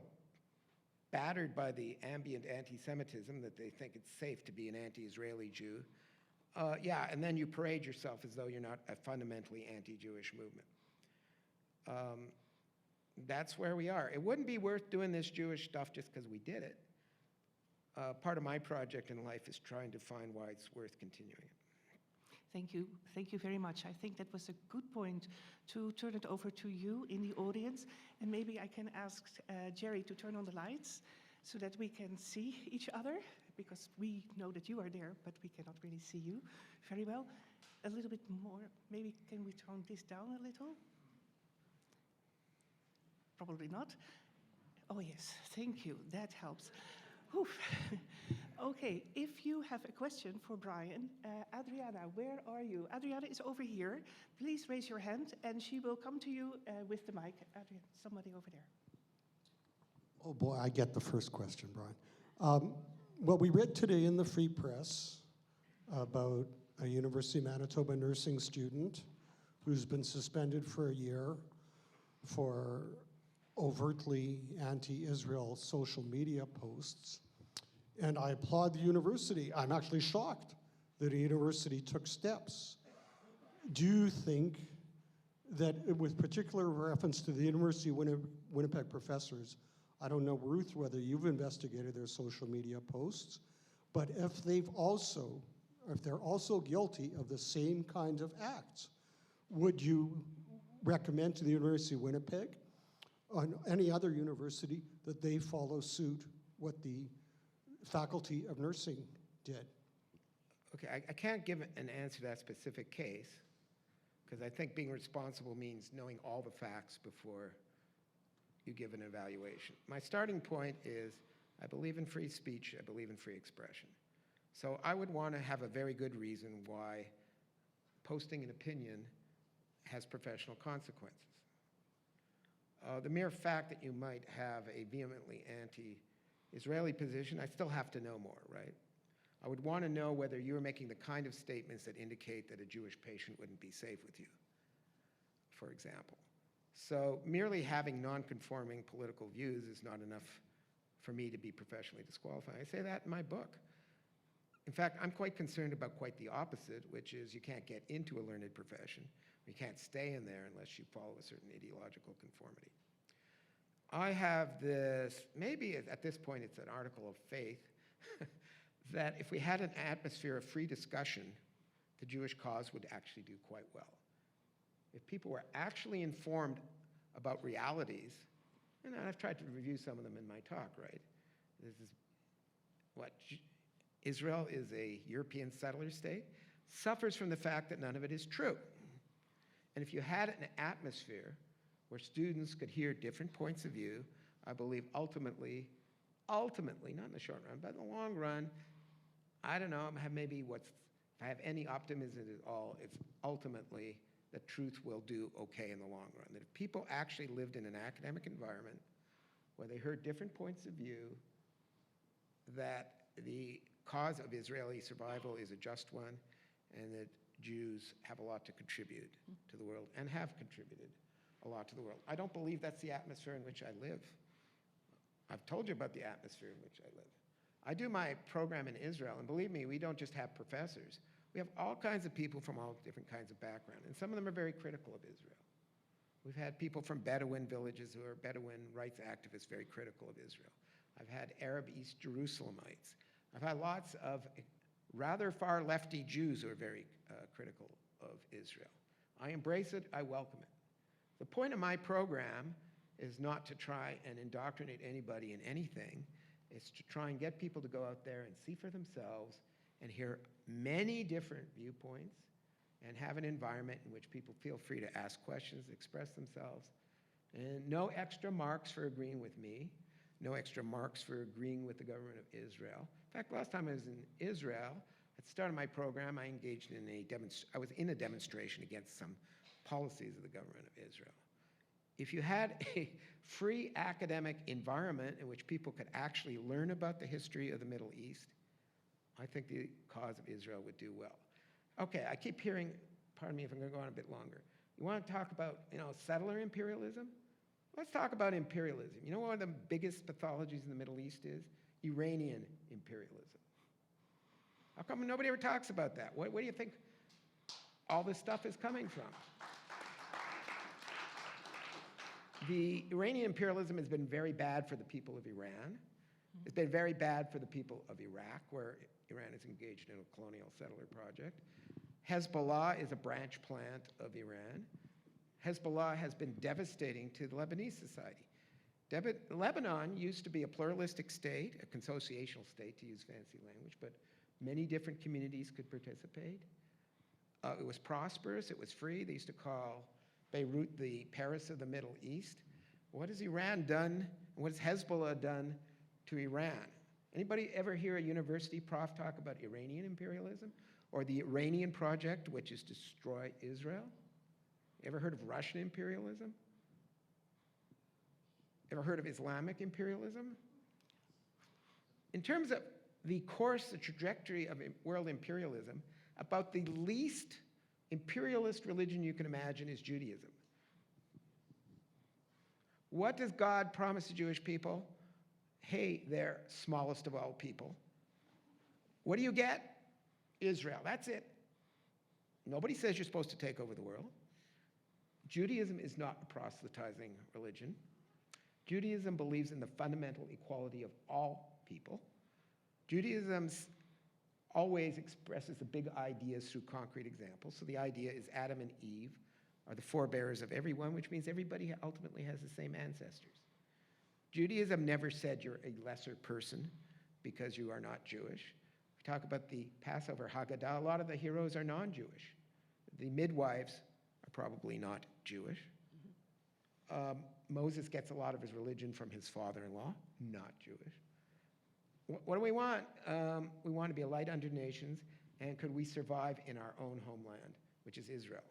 battered by the ambient anti-Semitism that they think it's safe to be an anti-Israeli Jew. And then you parade yourself as though you're not a fundamentally anti-Jewish movement. That's where we are. It wouldn't be worth doing this Jewish stuff just because we did it. Part of my project in life is trying to find why it's worth continuing it. Thank you. Thank you very much. I think that was a good point to turn it over to you in the audience. And maybe I can ask Jerry to turn on the lights so that we can see each other, because we know that you are there, but we cannot really see you very well. A little bit more. Maybe can we tone this down a little? Probably not. Oh, yes. Thank you. That helps. Okay, if you have a question for Bryan, Adriana, where are you? Adriana is over here. Please raise your hand and she will come to you with the mic. Adriana, somebody over there. Oh boy, I get the first question, Bryan. Well, we read today in the Free Press about a University of Manitoba nursing student who's been suspended for a year for overtly anti-Israel social media posts. And I applaud the university. I'm actually shocked that a university took steps. Do you think that, with particular reference to the University of Winnipeg professors, I don't know, Ruth, whether you've investigated their social media posts, but if they're also guilty of the same kind of acts, would you recommend to the University of Winnipeg, or any other university, that they follow suit what the Faculty of Nursing did? Okay, I can't give an answer to that specific case, because I think being responsible means knowing all the facts before you give an evaluation. My starting point is I believe in free speech, I believe in free expression. So I would want to have a very good reason why posting an opinion has professional consequences. The mere fact that you might have a vehemently anti-Israeli position, I still have to know more, right? I would want to know whether you're making the kind of statements that indicate that a Jewish patient wouldn't be safe with you, for example. So merely having non-conforming political views is not enough for me to be professionally disqualified. I say that in my book. In fact, I'm quite concerned about quite the opposite, which is you can't get into a learned profession. You can't stay in there unless you follow a certain ideological conformity. I have this, maybe at this point it's an article of faith, that if we had an atmosphere of free discussion, the Jewish cause would actually do quite well. If people were actually informed about realities, and I've tried to review some of them in my talk, right? This is what Israel is a European settler state, suffers from the fact that none of it is true. And if you had an atmosphere where students could hear different points of view, I believe ultimately, not in the short run, but in the long run, I don't know, if I have any optimism at all, it's ultimately that truth will do okay in the long run. That if people actually lived in an academic environment where they heard different points of view, that the cause of Israeli survival is a just one, and that Jews have a lot to contribute to the world and have contributed a lot to the world. I don't believe that's the atmosphere in which I live. I've told you about the atmosphere in which I live. I do my program in Israel, and believe me, we don't just have professors. We have all kinds of people from all different kinds of backgrounds, and some of them are very critical of Israel. We've had people from Bedouin villages who are Bedouin rights activists very critical of Israel. I've had Arab East Jerusalemites. I've had lots of rather far lefty Jews who are very critical of Israel. I embrace it, I welcome it. The point of my program is not to try and indoctrinate anybody in anything. It's to try and get people to go out there and see for themselves and hear many different viewpoints and have an environment in which people feel free to ask questions, express themselves, and no extra marks for agreeing with me, no extra marks for agreeing with the government of Israel. In fact, last time I was in Israel, at the start of my program, I engaged in I was in a demonstration against some policies of the government of Israel. If you had a free academic environment in which people could actually learn about the history of the Middle East, I think the cause of Israel would do well. Okay, I keep hearing, pardon me if I'm going to go on a bit longer. You want to talk about, settler imperialism? Let's talk about imperialism. You know what one of the biggest pathologies in the Middle East is? Iranian imperialism. How come nobody ever talks about that? Where do you think all this stuff is coming from? The Iranian imperialism has been very bad for the people of Iran. It's been very bad for the people of Iraq, where Iran is engaged in a colonial settler project. Hezbollah is a branch plant of Iran. Hezbollah has been devastating to the Lebanese society. Lebanon used to be a pluralistic state, a consociational state, to use fancy language, but many different communities could participate. It was prosperous, it was free. They used to call Beirut the Paris of the Middle East. What has Iran done, what has Hezbollah done to Iran? Anybody ever hear a university prof talk about Iranian imperialism? Or the Iranian project, which is to destroy Israel? Ever heard of Russian imperialism? Ever heard of Islamic imperialism? In terms of the course, the trajectory of world imperialism, about the least imperialist religion you can imagine is Judaism. What does God promise the Jewish people? Hey, they're smallest of all people. What do you get? Israel, that's it. Nobody says you're supposed to take over the world. Judaism is not a proselytizing religion. Judaism believes in the fundamental equality of all people. Judaism always expresses the big ideas through concrete examples. So the idea is Adam and Eve are the forebearers of everyone, which means everybody ultimately has the same ancestors. Judaism never said you're a lesser person because you are not Jewish. We talk about the Passover Haggadah. A lot of the heroes are non-Jewish. The midwives are probably not Jewish. Moses gets a lot of his religion from his father-in-law, not Jewish. What do we want? We want to be a light unto nations, and could we survive in our own homeland, which is Israel?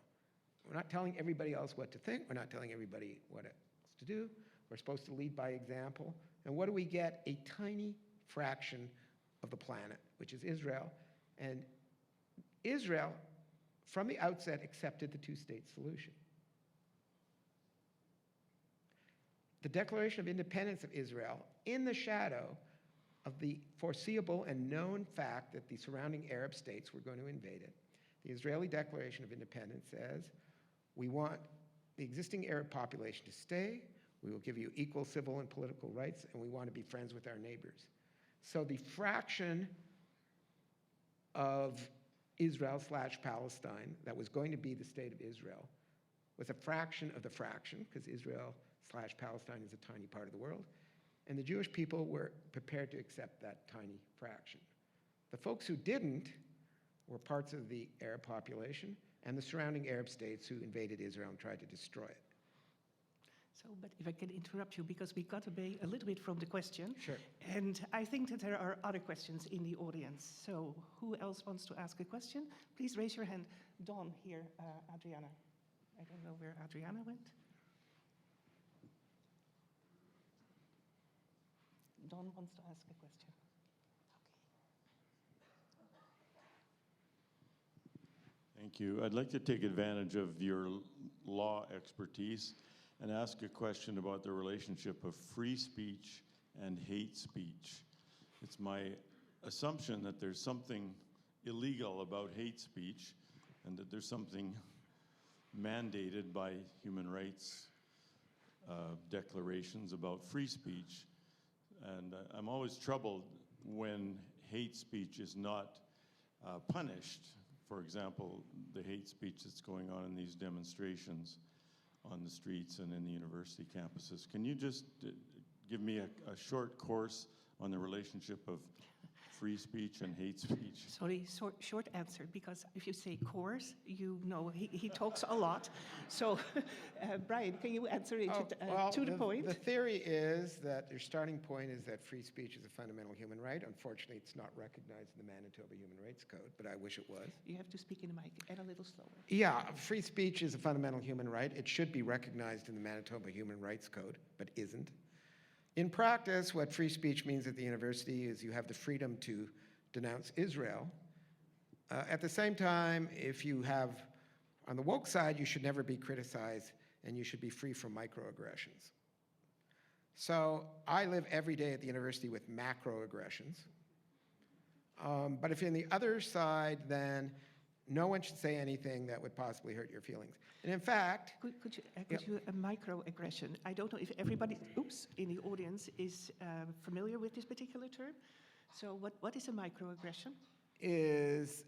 We're not telling everybody else what to think. We're not telling everybody what else to do. We're supposed to lead by example. And what do we get? A tiny fraction of the planet, which is Israel. And Israel, from the outset, accepted the two-state solution. The Declaration of Independence of Israel, in the shadow of the foreseeable and known fact that the surrounding Arab states were going to invade it, the Israeli Declaration of Independence says, we want the existing Arab population to stay, we will give you equal civil and political rights, and we want to be friends with our neighbors. So the fraction of Israel/Palestine that was going to be the state of Israel was a fraction of the fraction, because Israel/Palestine is a tiny part of the world, and the Jewish people were prepared to accept that tiny fraction. The folks who didn't were parts of the Arab population and the surrounding Arab states who invaded Israel and tried to destroy it. So, but if I can interrupt you, because we got away a little bit from the question. Sure. And I think that there are other questions in the audience. So who else wants to ask a question? Please raise your hand. Don here, Adriana. I don't know where Adriana went. Don wants to ask a question. Thank you. I'd like to take advantage of your law expertise and ask a question about the relationship of free speech and hate speech. It's my assumption that there's something illegal about hate speech and that there's something mandated by human rights declarations about free speech. And I'm always troubled when hate speech is not punished. For example, the hate speech that's going on in these demonstrations on the streets and in the university campuses. Can you just give me a short course on the relationship of free speech and hate speech? Sorry, short answer, because if you say course, you know he talks a lot. So, Bryan, can you answer it to the point? The theory is that your starting point is that free speech is a fundamental human right. Unfortunately, it's not recognized in the Manitoba Human Rights Code, but I wish it was. You have to speak in the mic and a little slower. Yeah, free speech is a fundamental human right. It should be recognized in the Manitoba Human Rights Code, but isn't. In practice, what free speech means at the university is you have the freedom to denounce Israel. At the same time, if you have, on the woke side, you should never be criticized and you should be free from microaggressions. So I live every day at the university with macroaggressions. But if you're on the other side, then no one should say anything that would possibly hurt your feelings. And in fact... Could you a microaggression? I don't know if everybody, in the audience is familiar with this particular term. So what is a microaggression? Is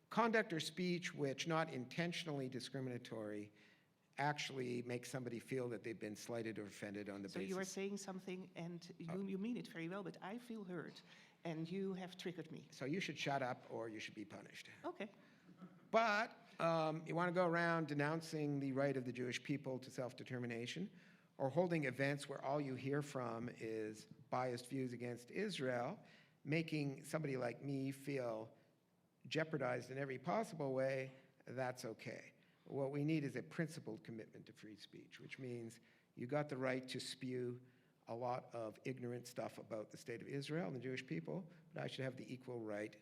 conduct or speech which, not intentionally discriminatory, actually makes somebody feel that they've been slighted or offended on the basis. So you are saying something and you mean it very well, but I feel hurt and you have triggered me. So you should shut up or you should be punished. Okay. But you want to go around denouncing the right of the Jewish people to self-determination, or holding events where all you hear from is biased views against Israel, making somebody like me feel jeopardized in every possible way, that's okay. What we need is a principled commitment to free speech, which means you got the right to spew a lot of ignorant stuff about the state of Israel and the Jewish people, but I should have the equal right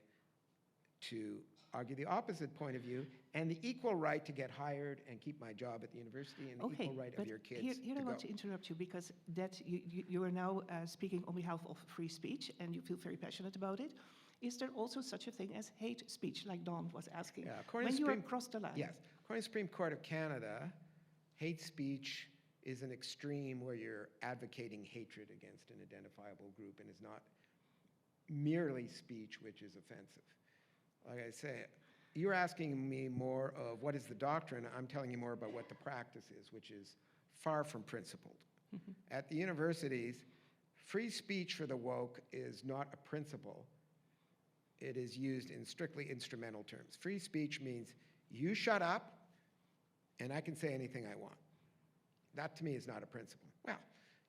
to argue the opposite point of view, and the equal right to get hired and keep my job at the university, and the equal right of your kids here I want to interrupt you, because that you are now speaking on behalf of free speech, and you feel very passionate about it. Is there also such a thing as hate speech, like Don was asking? Yeah, when you cross the line? Yes. According to the Supreme Court of Canada, hate speech is an extreme where you're advocating hatred against an identifiable group and is not merely speech which is offensive. Like I say, you're asking me more of what is the doctrine. I'm telling you more about what the practice is, which is far from principled. At the universities, free speech for the woke is not a principle. It is used in strictly instrumental terms. Free speech means you shut up and I can say anything I want. That to me is not a principle. Well,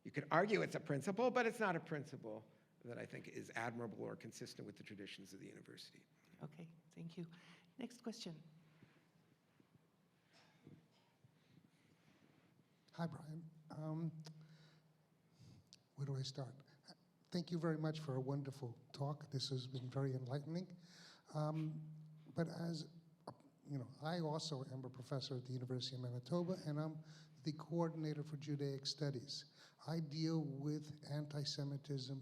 you could argue it's a principle, but it's not a principle that I think is admirable or consistent with the traditions of the university. Okay, thank you. Next question. Hi, Bryan. Where do I start? Thank you very much for a wonderful talk. This has been very enlightening. But as you know, I also am a professor at the University of Manitoba, and I'm the coordinator for Judaic Studies. I deal with anti-Semitism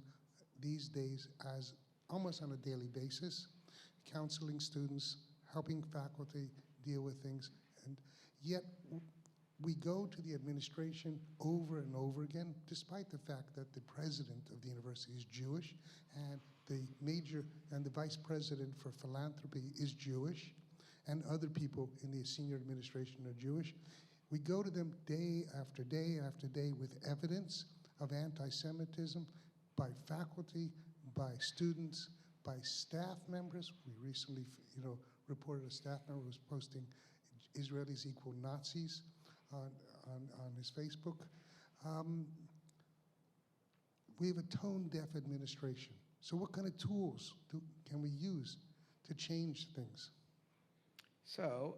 these days as almost on a daily basis, counseling students, helping faculty deal with things, and yet we go to the administration over and over again, despite the fact that the president of the university is Jewish, and the vice president for philanthropy is Jewish, and other people in the senior administration are Jewish. We go to them day after day after day with evidence of anti-Semitism by faculty, by students, by staff members. We recently, reported a staff member was posting Israelis equal Nazis on his Facebook. We have a tone-deaf administration. So what kind of tools can we use to change things? So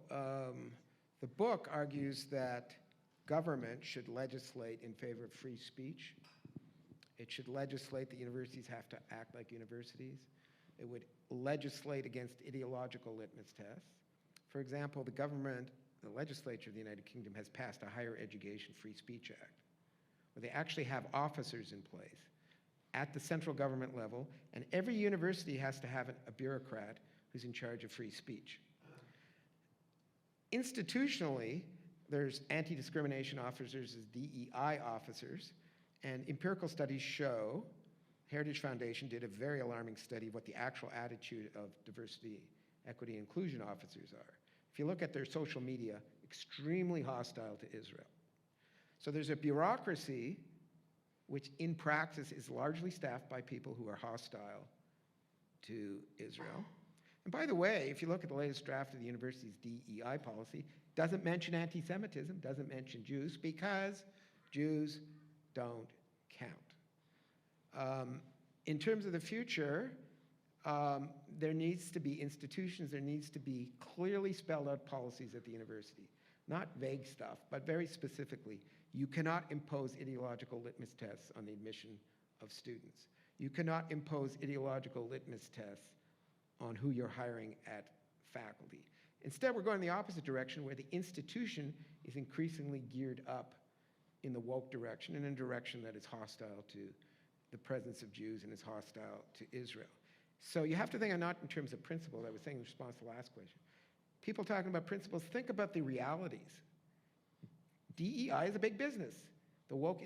the book argues that government should legislate in favor of free speech. It should legislate that universities have to act like universities. It would legislate against ideological litmus tests. For example, the legislature of the United Kingdom has passed a Higher Education Free Speech Act, where they actually have officers in place at the central government level, and every university has to have a bureaucrat who's in charge of free speech. Institutionally, there's anti-discrimination officers as DEI officers, and empirical studies show, Heritage Foundation did a very alarming study of what the actual attitude of diversity, equity, inclusion officers are. If you look at their social media, extremely hostile to Israel. So there's a bureaucracy which in practice is largely staffed by people who are hostile to Israel. And by the way, if you look at the latest draft of the university's DEI policy, doesn't mention anti-Semitism, doesn't mention Jews, because Jews don't count. In terms of the future, there needs to be institutions, there needs to be clearly spelled out policies at the university. Not vague stuff, but very specifically. You cannot impose ideological litmus tests on the admission of students. You cannot impose ideological litmus tests on who you're hiring at faculty. Instead, we're going the opposite direction, where the institution is increasingly geared up in the woke direction, in a direction that is hostile to the presence of Jews and is hostile to Israel. So you have to think not in terms of principle. I was saying in response to the last question. People talking about principles, think about the realities. DEI is a big business. The woke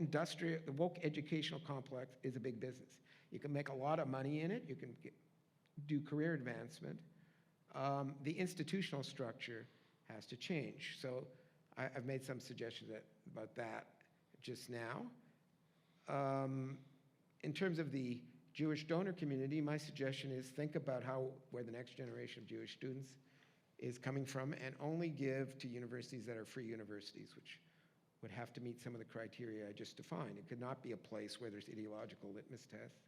educational complex is a big business. You can make a lot of money in it. You can do career advancement. The institutional structure has to change. So I've made some suggestions about that just now. In terms of the Jewish donor community, my suggestion is think about where the next generation of Jewish students is coming from, and only give to universities that are free universities, which would have to meet some of the criteria I just defined. It could not be a place where there's ideological litmus tests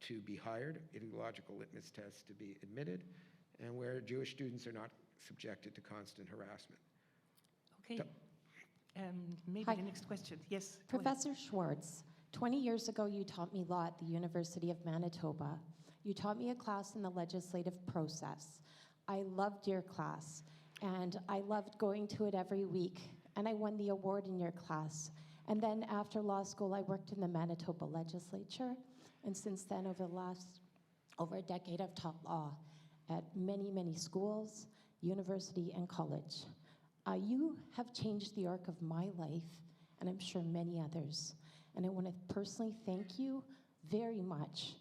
to be hired, ideological litmus tests to be admitted, and where Jewish students are not subjected to constant harassment. Okay. Maybe Hi. the next question. Yes. go ahead. Professor Schwartz, 20 years ago you taught me law at the University of Manitoba. You taught me a class in the legislative process. I loved your class, and I loved going to it every week, and I won the award in your class. And then after law school, I worked in the Manitoba legislature, and since then, over a decade, I've taught law at many, many schools, university, and college. You have changed the arc of my life, and I'm sure many others. And I want to personally thank you very much.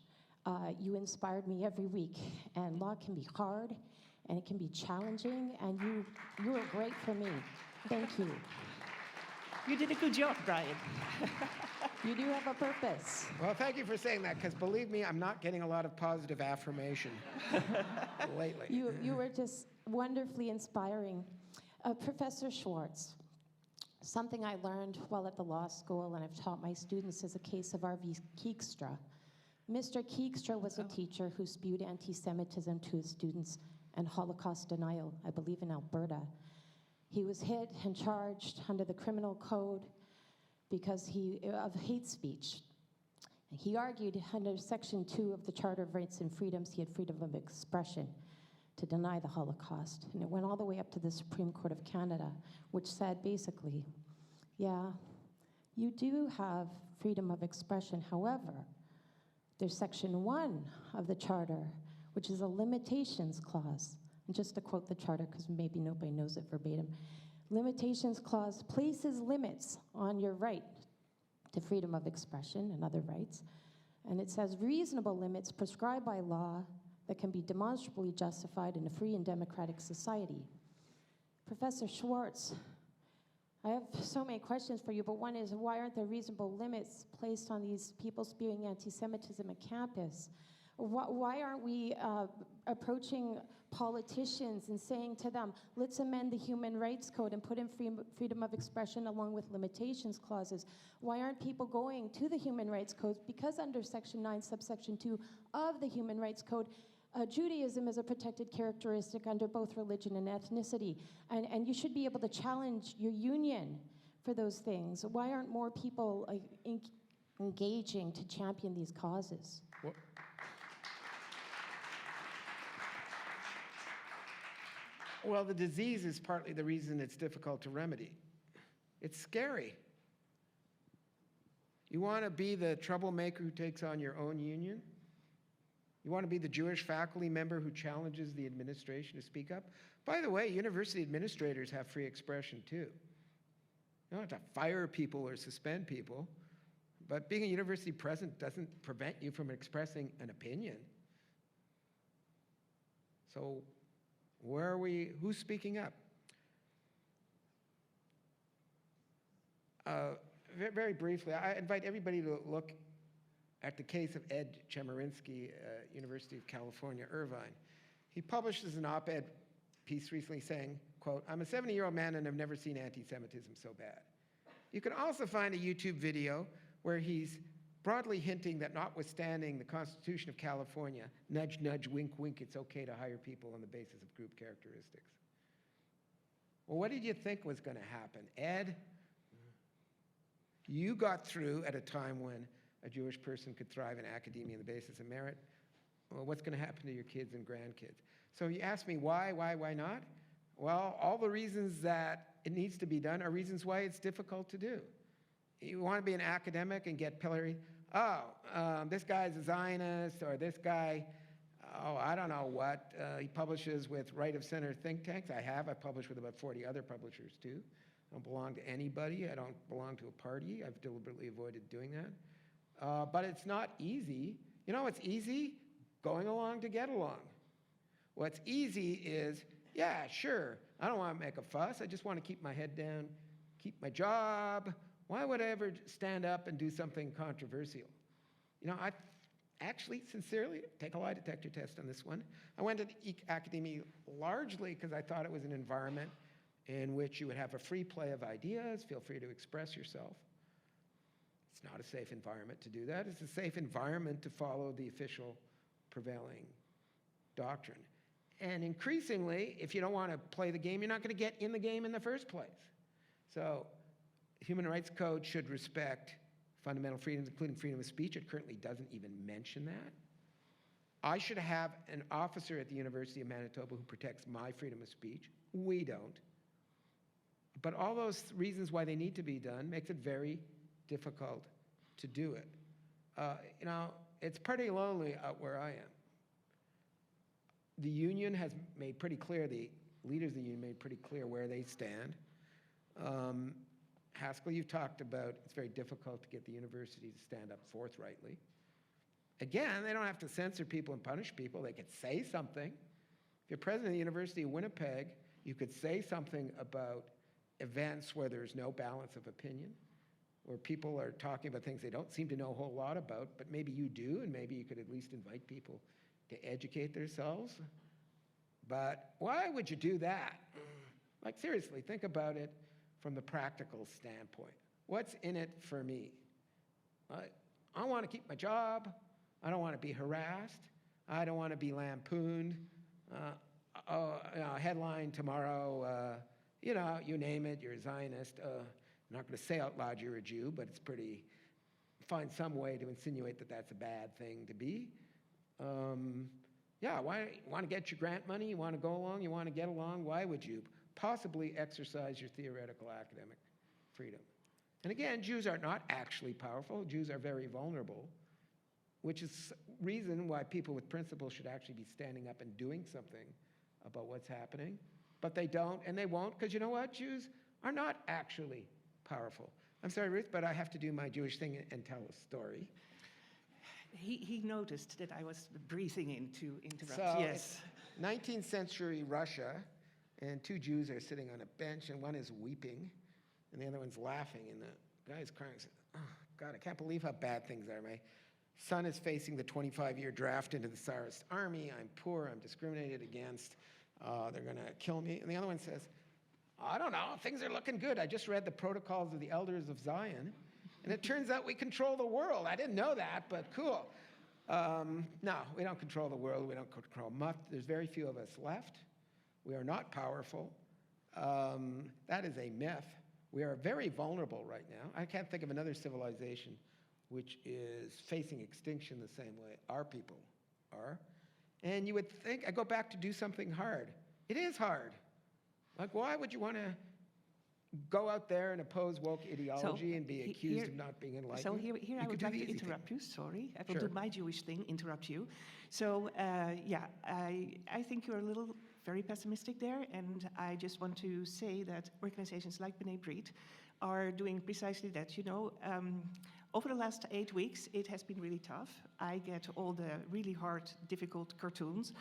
You inspired me every week, and law can be hard, and it can be challenging, and you were great for me. Thank you. You did a good job, Bryan. You do have a purpose. Well, thank you for saying that, because believe me, I'm not getting a lot of positive affirmation lately. You were just wonderfully inspiring. Professor Schwartz, something I learned while at the law school and I've taught my students is a case of R.V. Keekstra. Mr. Keekstra was a teacher who spewed anti-Semitism to his students and Holocaust denial, I believe in Alberta. He was hit and charged under the criminal code because of hate speech. He argued under Section 2 of the Charter of Rights and Freedoms, he had freedom of expression to deny the Holocaust. And it went all the way up to the Supreme Court of Canada, which said basically, yeah, you do have freedom of expression. However, there's Section 1 of the Charter, which is a limitations clause. And just to quote the Charter, because maybe nobody knows it verbatim, limitations clause places limits on your right to freedom of expression and other rights. And it says reasonable limits prescribed by law that can be demonstrably justified in a free and democratic society. Professor Schwartz, I have so many questions for you, but one is, why aren't there reasonable limits placed on these people spewing anti-Semitism at campus? Why aren't we approaching politicians and saying to them, let's amend the Human Rights Code and put in freedom of expression along with limitations clauses? Why aren't people going to the Human Rights Code? Because under Section 9, subsection 2 of the Human Rights Code, Judaism is a protected characteristic under both religion and ethnicity. And you should be able to challenge your union for those things. Why aren't more people engaging to champion these causes? Well, the disease is partly the reason it's difficult to remedy. It's scary. You want to be the troublemaker who takes on your own union? You want to be the Jewish faculty member who challenges the administration to speak up? By the way, university administrators have free expression too. You don't have to fire people or suspend people, but being a university president doesn't prevent you from expressing an opinion. So where are we? Who's speaking up? Very briefly, I invite everybody to look at the case of Ed Chemerinsky, University of California, Irvine. He publishes an op-ed piece recently saying, quote, "I'm a 70-year-old man and I've never seen anti-Semitism so bad." You can also find a YouTube video where he's broadly hinting that notwithstanding the Constitution of California, nudge, nudge, wink, wink, it's okay to hire people on the basis of group characteristics. Well, what did you think was going to happen? Ed, you got through at a time when a Jewish person could thrive in academia on the basis of merit. Well, what's going to happen to your kids and grandkids? So you ask me why not? Well, all the reasons that it needs to be done are reasons why it's difficult to do. You want to be an academic and get pilloried? This guy's a Zionist, or this guy, I don't know what. He publishes with right-of-center think tanks. I've published with about 40 other publishers too. I don't belong to anybody. I don't belong to a party. I've deliberately avoided doing that. But it's not easy. You know what's easy? Going along to get along. What's easy is, yeah, sure, I don't want to make a fuss. I just want to keep my head down, keep my job. Why would I ever stand up and do something controversial? You know, I actually, sincerely, take a lie detector test on this one. I went to academia largely because I thought it was an environment in which you would have a free play of ideas, feel free to express yourself. It's not a safe environment to do that. It's a safe environment to follow the official prevailing doctrine. And increasingly, if you don't want to play the game, you're not going to get in the game in the first place. So human rights code should respect fundamental freedoms, including freedom of speech. It currently doesn't even mention that. I should have an officer at the University of Manitoba who protects my freedom of speech. We don't. But all those reasons why they need to be done makes it very difficult to do it. You know, it's pretty lonely out where I am. The union has made pretty clear, the leaders of the union made pretty clear where they stand. Haskell, you've talked about it's very difficult to get the university to stand up forthrightly. Again, they don't have to censor people and punish people. They could say something. If you're president of the University of Winnipeg, you could say something about events where there's no balance of opinion, where people are talking about things they don't seem to know a whole lot about, but maybe you do, and maybe you could at least invite people to educate themselves. But why would you do that? Like, seriously, think about it from the practical standpoint. What's in it for me? I want to keep my job. I don't want to be harassed. I don't want to be lampooned. Headline tomorrow, you know, you name it, you're a Zionist. I'm not going to say out loud you're a Jew, but it's pretty, find some way to insinuate that that's a bad thing to be. Yeah, why you want to get your grant money? You want to go along? You want to get along? Why would you possibly exercise your theoretical academic freedom? And again, Jews are not actually powerful. Jews are very vulnerable, which is reason why people with principles should actually be standing up and doing something about what's happening. But they don't, and they won't, because you know what? Jews are not actually powerful. I'm sorry, Ruth, but I have to do my Jewish thing and tell a story. He noticed that I was breathing in to interrupt. So yes. 19th century Russia, and two Jews are sitting on a bench, and one is weeping, and the other one's laughing, and the guy's crying. Says, "Oh, God, I can't believe how bad things are. My son is facing the 25-year draft into the Tsarist army. I'm poor. I'm discriminated against. They're going to kill me." And the other one says, "I don't know. Things are looking good. I just read the Protocols of the Elders of Zion, and it turns out we control the world. I didn't know that, but cool." No, we don't control the world. We don't control much. There's very few of us left. We are not powerful. That is a myth. We are very vulnerable right now. I can't think of another civilization which is facing extinction the same way our people are. And you would think, I go back to do something hard. It is hard. Like, why would you want to go out there and oppose woke ideology and be accused of not being enlightened? So here I would like to interrupt you. Sorry, I will do my Jewish thing, interrupt you. So yeah, I think you're a little very pessimistic there, and I just want to say that organizations like B'nai B'rith are doing precisely that. You know, over the last 8 weeks, it has been really tough. I get all the really hard, difficult cartoons.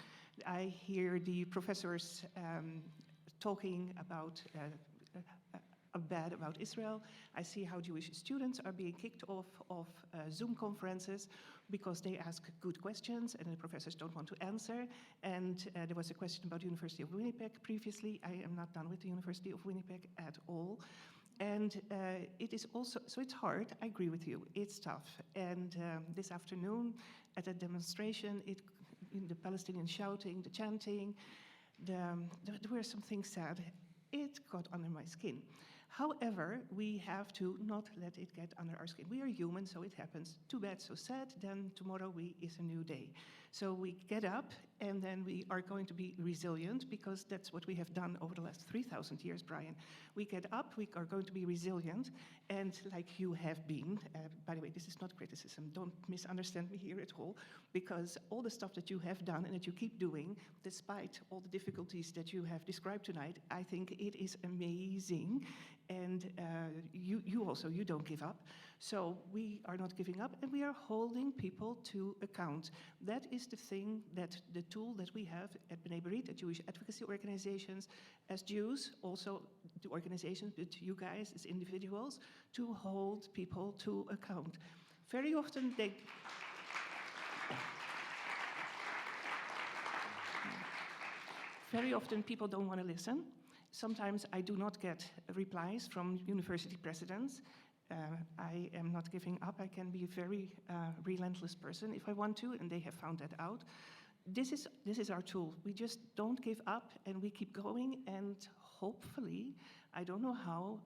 I hear the professors talking about bad about Israel. I see how Jewish students are being kicked off of Zoom conferences because they ask good questions and the professors don't want to answer. And there was a question about the University of Winnipeg previously. I am not done with the University of Winnipeg at all. And it is also, so it's hard, I agree with you, it's tough. And this afternoon at a demonstration, the Palestinians shouting, the chanting, there were some things said. It got under my skin. However, we have to not let it get under our skin. We are human, so it happens. Too bad, so sad. Then tomorrow is a new day. So we get up, and then we are going to be resilient, because that's what we have done over the last 3,000 years, Brian. We get up, we are going to be resilient, and like you have been, by the way, this is not criticism, don't misunderstand me here at all, because all the stuff that you have done and that you keep doing, despite all the difficulties that you have described tonight, I think it is amazing. And you also, you don't give up. So we are not giving up, and we are holding people to account. That is the thing, the tool that we have at B'nai B'rith, at Jewish advocacy organizations, as Jews, also the organizations, but you guys as individuals, to hold people to account. Very often people don't want to listen. Sometimes I do not get replies from university presidents. I am not giving up. I can be a very relentless person if I want to, and they have found that out. This is our tool. We just don't give up, and we keep going, and hopefully, I don't know how,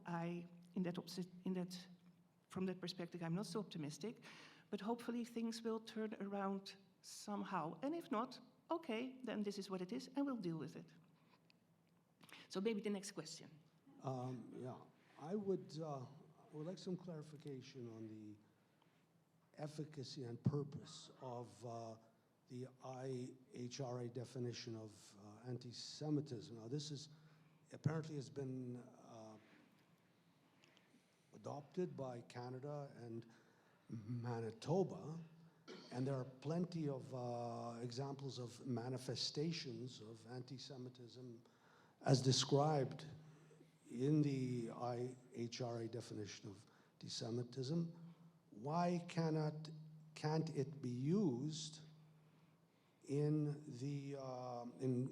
from that perspective, I'm not so optimistic, but hopefully things will turn around somehow. And if not, okay, then this is what it is, and we'll deal with it. So maybe the next question. Yeah, I would like some clarification on the efficacy and purpose of the IHRA definition of anti-Semitism. Now, this is apparently has been adopted by Canada and Manitoba, and there are plenty of examples of manifestations of anti-Semitism as described in the IHRA definition of anti-Semitism. Why can't it be used in the in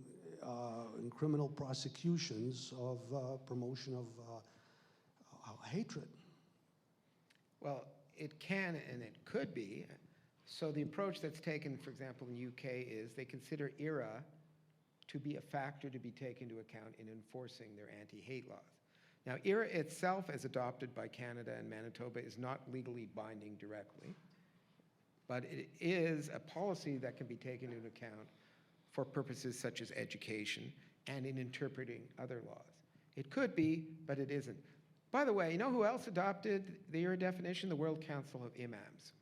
criminal prosecutions of promotion of hatred? Well, it can and it could be. So the approach that's taken, for example, in the UK is they consider IRA to be a factor to be taken into account in enforcing their anti-hate laws. Now, IRA itself, as adopted by Canada and Manitoba, is not legally binding directly, but it is a policy that can be taken into account for purposes such as education and in interpreting other laws. It could be, but it isn't. By the way, you know who else adopted the IRA definition? The World Council of Imams,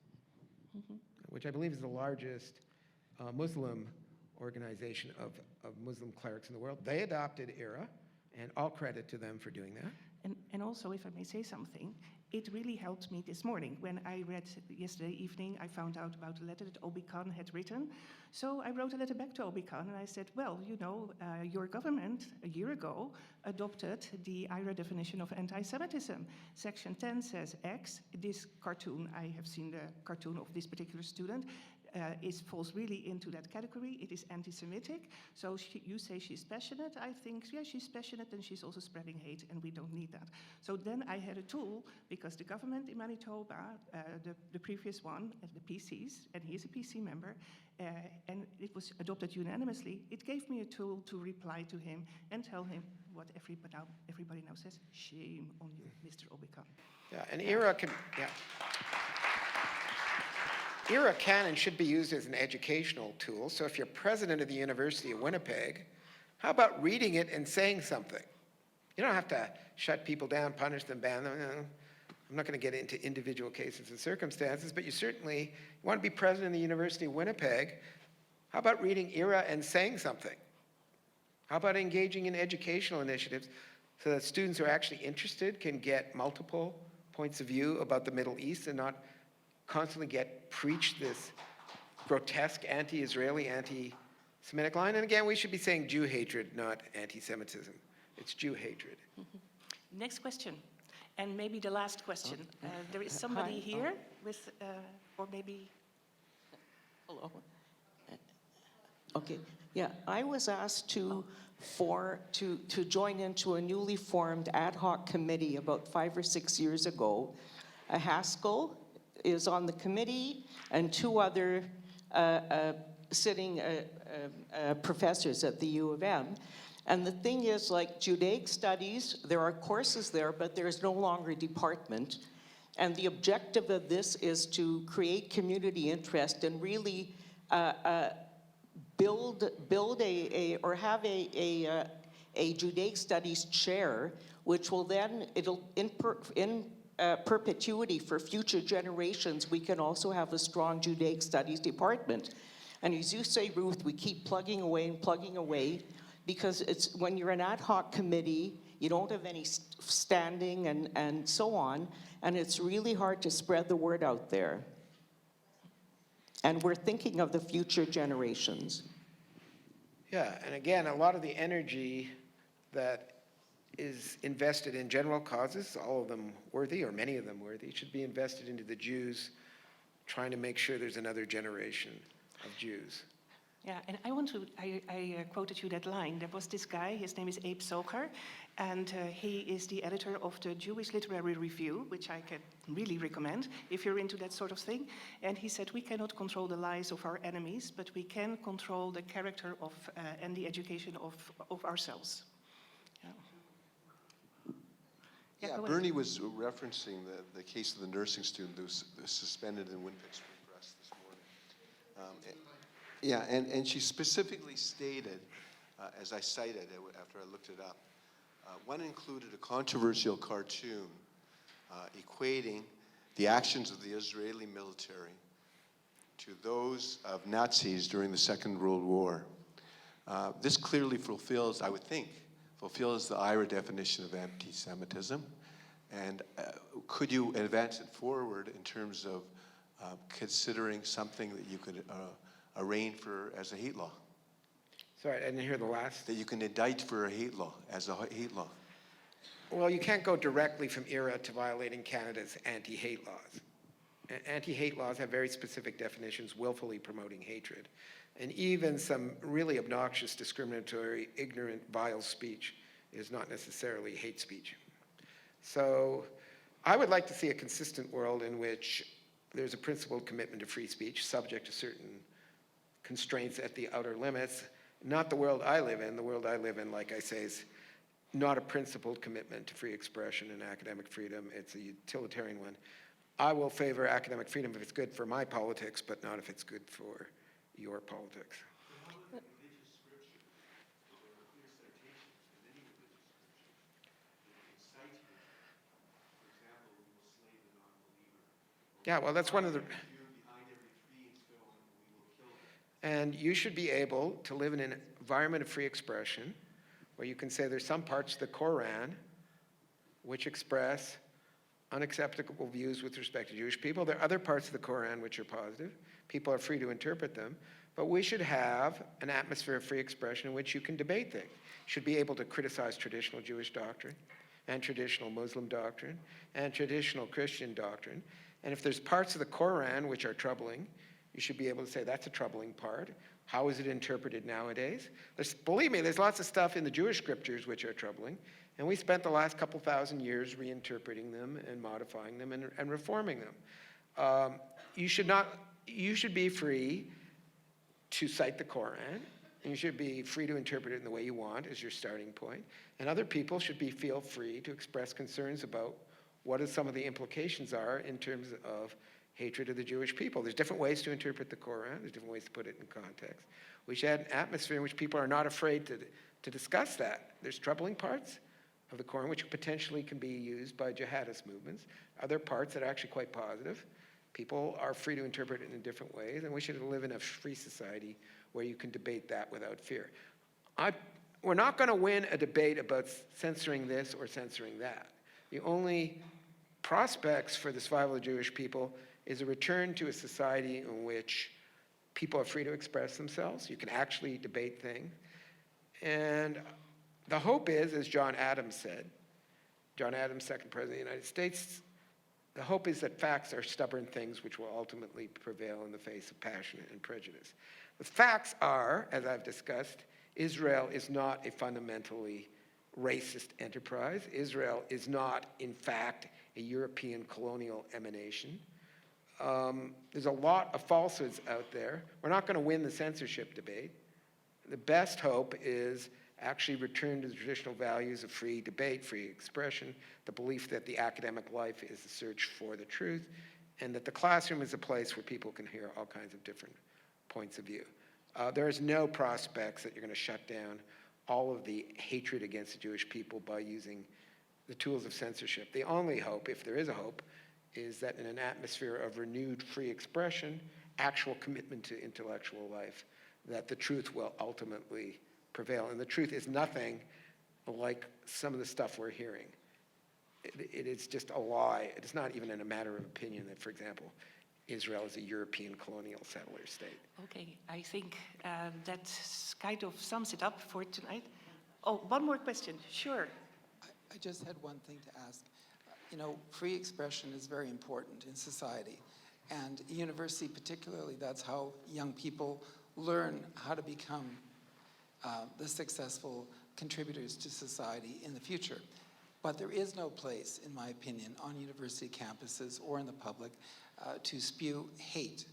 which I believe is the largest Muslim organization of Muslim clerics in the world. They adopted IRA, and all credit to them for doing that. And also, if I may say something, it really helped me this morning. When I read yesterday evening, I found out about a letter that Obi Khan had written. So I wrote a letter back to Obi Khan, and I said, well, you know, your government, a year ago, adopted the IRA definition of anti-Semitism. Section 10 says X. This cartoon, I have seen the cartoon of this particular student, falls really into that category. It is anti-Semitic. So you say she's passionate. I think, yeah, she's passionate, and she's also spreading hate, and we don't need that. So then I had a tool, because the government in Manitoba, the previous one, the PCs, and he is a PC member, and it was adopted unanimously. It gave me a tool to reply to him and tell him what everybody now says. Shame on you, Mr. Obi Khan. Yeah, and IRA can, yeah. IRA can and should be used as an educational tool. So if you're president of the University of Winnipeg, how about reading it and saying something? You don't have to shut people down, punish them, ban them. I'm not going to get into individual cases and circumstances, but you certainly want to be president of the University of Winnipeg. How about reading IRA and saying something? How about engaging in educational initiatives so that students who are actually interested can get multiple points of view about the Middle East and not constantly get preached this grotesque anti-Israeli, anti-Semitic line? And again, we should be saying Jew hatred, not anti-Semitism. It's Jew hatred. Next question, and maybe the last question. There is somebody here with, or maybe... Hello. Okay, yeah, I was asked to join into a newly formed ad hoc committee about 5 or 6 years ago. Haskell is on the committee, and 2 other sitting professors at the U of M. And the thing is, like Judaic studies, there are courses there, but there is no longer a department. And the objective of this is to create community interest and really build or have a Judaic studies chair, which will then, in perpetuity for future generations, we can also have a strong Judaic studies department. And as you say, Ruth, we keep plugging away and plugging away, because it's when you're an ad hoc committee, you don't have any standing and so on, and it's really hard to spread the word out there. And we're thinking of the future generations. Yeah, and again, a lot of the energy that is invested in general causes, all of them worthy, or many of them worthy, should be invested into the Jews, trying to make sure there's another generation of Jews. Yeah, and I quoted you that line. There was this guy, his name is Abe Socher, and he is the editor of the Jewish Literary Review, which I can really recommend if you're into that sort of thing. And he said, we cannot control the lies of our enemies, but we can control the character of and the education of ourselves. Yeah, Bernie was referencing the case of the nursing student who was suspended in Winnipeg Free Press this morning. Yeah, and she specifically stated, as I cited after I looked it up, one included a controversial cartoon equating the actions of the Israeli military to those of Nazis during the Second World War. This clearly fulfills, I would think, fulfills the IRA definition of anti-Semitism. And could you advance it forward in terms of considering something that you could arraign for as a hate law? Sorry, I didn't hear the last. That you can indict for a hate law, as a hate law. Well, you can't go directly from IRA to violating Canada's anti-hate laws. Anti-hate laws have very specific definitions, willfully promoting hatred. And even some really obnoxious, discriminatory, ignorant, vile speech is not necessarily hate speech. So I would like to see a consistent world in which there's a principled commitment to free speech, subject to certain constraints at the outer limits. Not the world I live in. The world I live in, like I say, is not a principled commitment to free expression and academic freedom. It's a utilitarian one. I will favor academic freedom if it's good for my politics, but not if it's good for your politics. Yeah, well, that's one of the... And you should be able to live in an environment of free expression where you can say there's some parts of the Koran which express unacceptable views with respect to Jewish people. There are other parts of the Koran which are positive. People are free to interpret them. But we should have an atmosphere of free expression in which you can debate things. You should be able to criticize traditional Jewish doctrine and traditional Muslim doctrine and traditional Christian doctrine. And if there's parts of the Koran which are troubling, you should be able to say that's a troubling part. How is it interpreted nowadays? Believe me, there's lots of stuff in the Jewish scriptures which are troubling, and we spent the last couple thousand years reinterpreting them and modifying them and reforming them. You should be free to cite the Koran, and you should be free to interpret it in the way you want as your starting point. And other people should feel free to express concerns about what some of the implications are in terms of hatred of the Jewish people. There's different ways to interpret the Koran. There's different ways to put it in context. We should have an atmosphere in which people are not afraid to discuss that. There's troubling parts of the Koran which potentially can be used by jihadist movements. Other parts that are actually quite positive. People are free to interpret it in different ways, and we should live in a free society where you can debate that without fear. We're not going to win a debate about censoring this or censoring that. The only prospects for the survival of the Jewish people is a return to a society in which people are free to express themselves. You can actually debate things. And the hope is, as John Adams said, John Adams, second president of the United States, the hope is that facts are stubborn things which will ultimately prevail in the face of passion and prejudice. The facts are, as I've discussed, Israel is not a fundamentally racist enterprise. Israel is not, in fact, a European colonial emanation. There's a lot of falsehoods out there. We're not going to win the censorship debate. The best hope is actually return to the traditional values of free debate, free expression, the belief that the academic life is the search for the truth, and that the classroom is a place where people can hear all kinds of different points of view. There is no prospects that you're going to shut down all of the hatred against the Jewish people by using the tools of censorship. The only hope, if there is a hope, is that in an atmosphere of renewed free expression, actual commitment to intellectual life, that the truth will ultimately prevail. And the truth is nothing like some of the stuff we're hearing. It is just a lie. It is not even in a matter of opinion that, for example, Israel is a European colonial settler state. Okay, I think that kind of sums it up for tonight. Oh, one more question, sure. I just had one thing to ask. You know, free expression is very important in society. And university particularly, that's how young people learn how to become the successful contributors to society in the future. But there is no place, in my opinion, on university campuses or in the public to spew hate.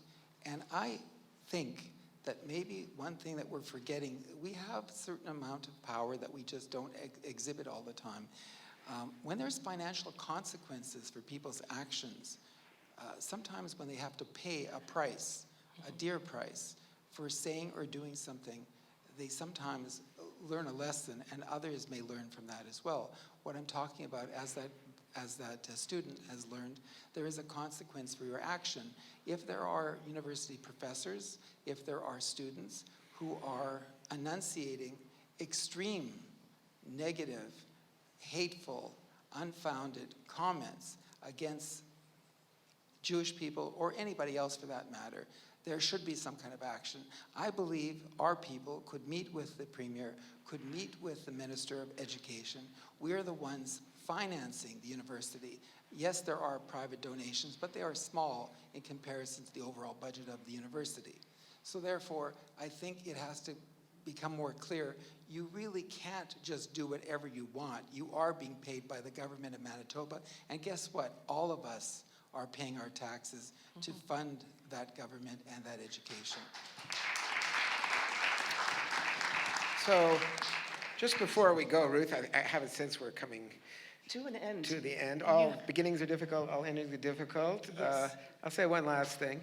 And I think that maybe one thing that we're forgetting, we have a certain amount of power that we just don't exhibit all the time. When there's financial consequences for people's actions, sometimes when they have to pay a price, a dear price, for saying or doing something, they sometimes learn a lesson, and others may learn from that as well. What I'm talking about, as that student has learned, there is a consequence for your action. If there are university professors, if there are students who are enunciating extreme, negative, hateful, unfounded comments against Jewish people, or anybody else for that matter, there should be some kind of action. I believe our people could meet with the Premier, could meet with the Minister of Education. We are the ones financing the university. Yes, there are private donations, but they are small in comparison to the overall budget of the university. So therefore, I think it has to become more clear. You really can't just do whatever you want. You are being paid by the government of Manitoba, and guess what? All of us are paying our taxes to fund that government and that education. So, just before we go, Ruth, I have a sense we're coming To an end. to the end. All beginnings are difficult, all endings are difficult. Yes. I'll say one last thing.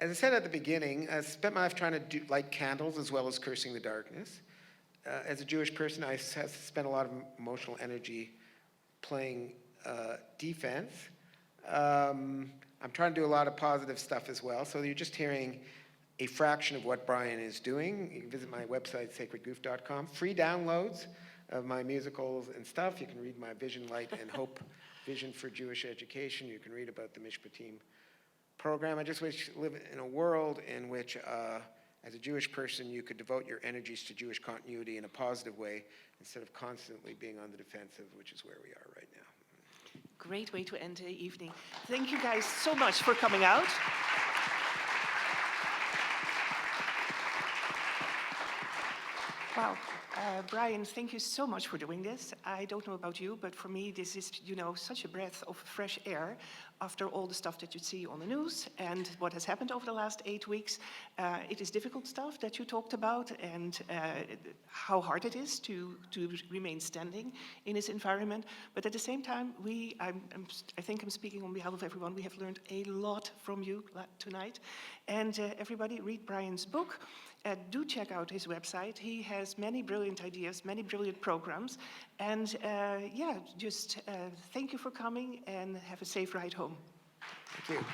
As I said at the beginning, I spent my life trying to light candles as well as cursing the darkness. As a Jewish person, I have spent a lot of emotional energy playing defense. I'm trying to do a lot of positive stuff as well. So you're just hearing a fraction of what Bryan is doing. You can visit my website, sacredgoof.com. Free downloads of my musicals and stuff. You can read my Vision, Light, and Hope vision for Jewish education. You can read about the Mishpatim program. I just wish to live in a world in which, as a Jewish person, you could devote your energies to Jewish continuity in a positive way instead of constantly being on the defensive, which is where we are right now. Great way to end the evening. Thank you guys so much for coming out. Wow. Bryan, thank you so much for doing this. I don't know about you, but for me, this is, such a breath of fresh air after all the stuff that you see on the news and what has happened over the last 8 weeks. It is difficult stuff that you talked about, and how hard it is to remain standing in this environment. But at the same time, I think I'm speaking on behalf of everyone. We have learned a lot from you tonight. And everybody, read Bryan's book. Do check out his website. He has many brilliant ideas, many brilliant programs. And just thank you for coming, and have a safe ride home. Thank you.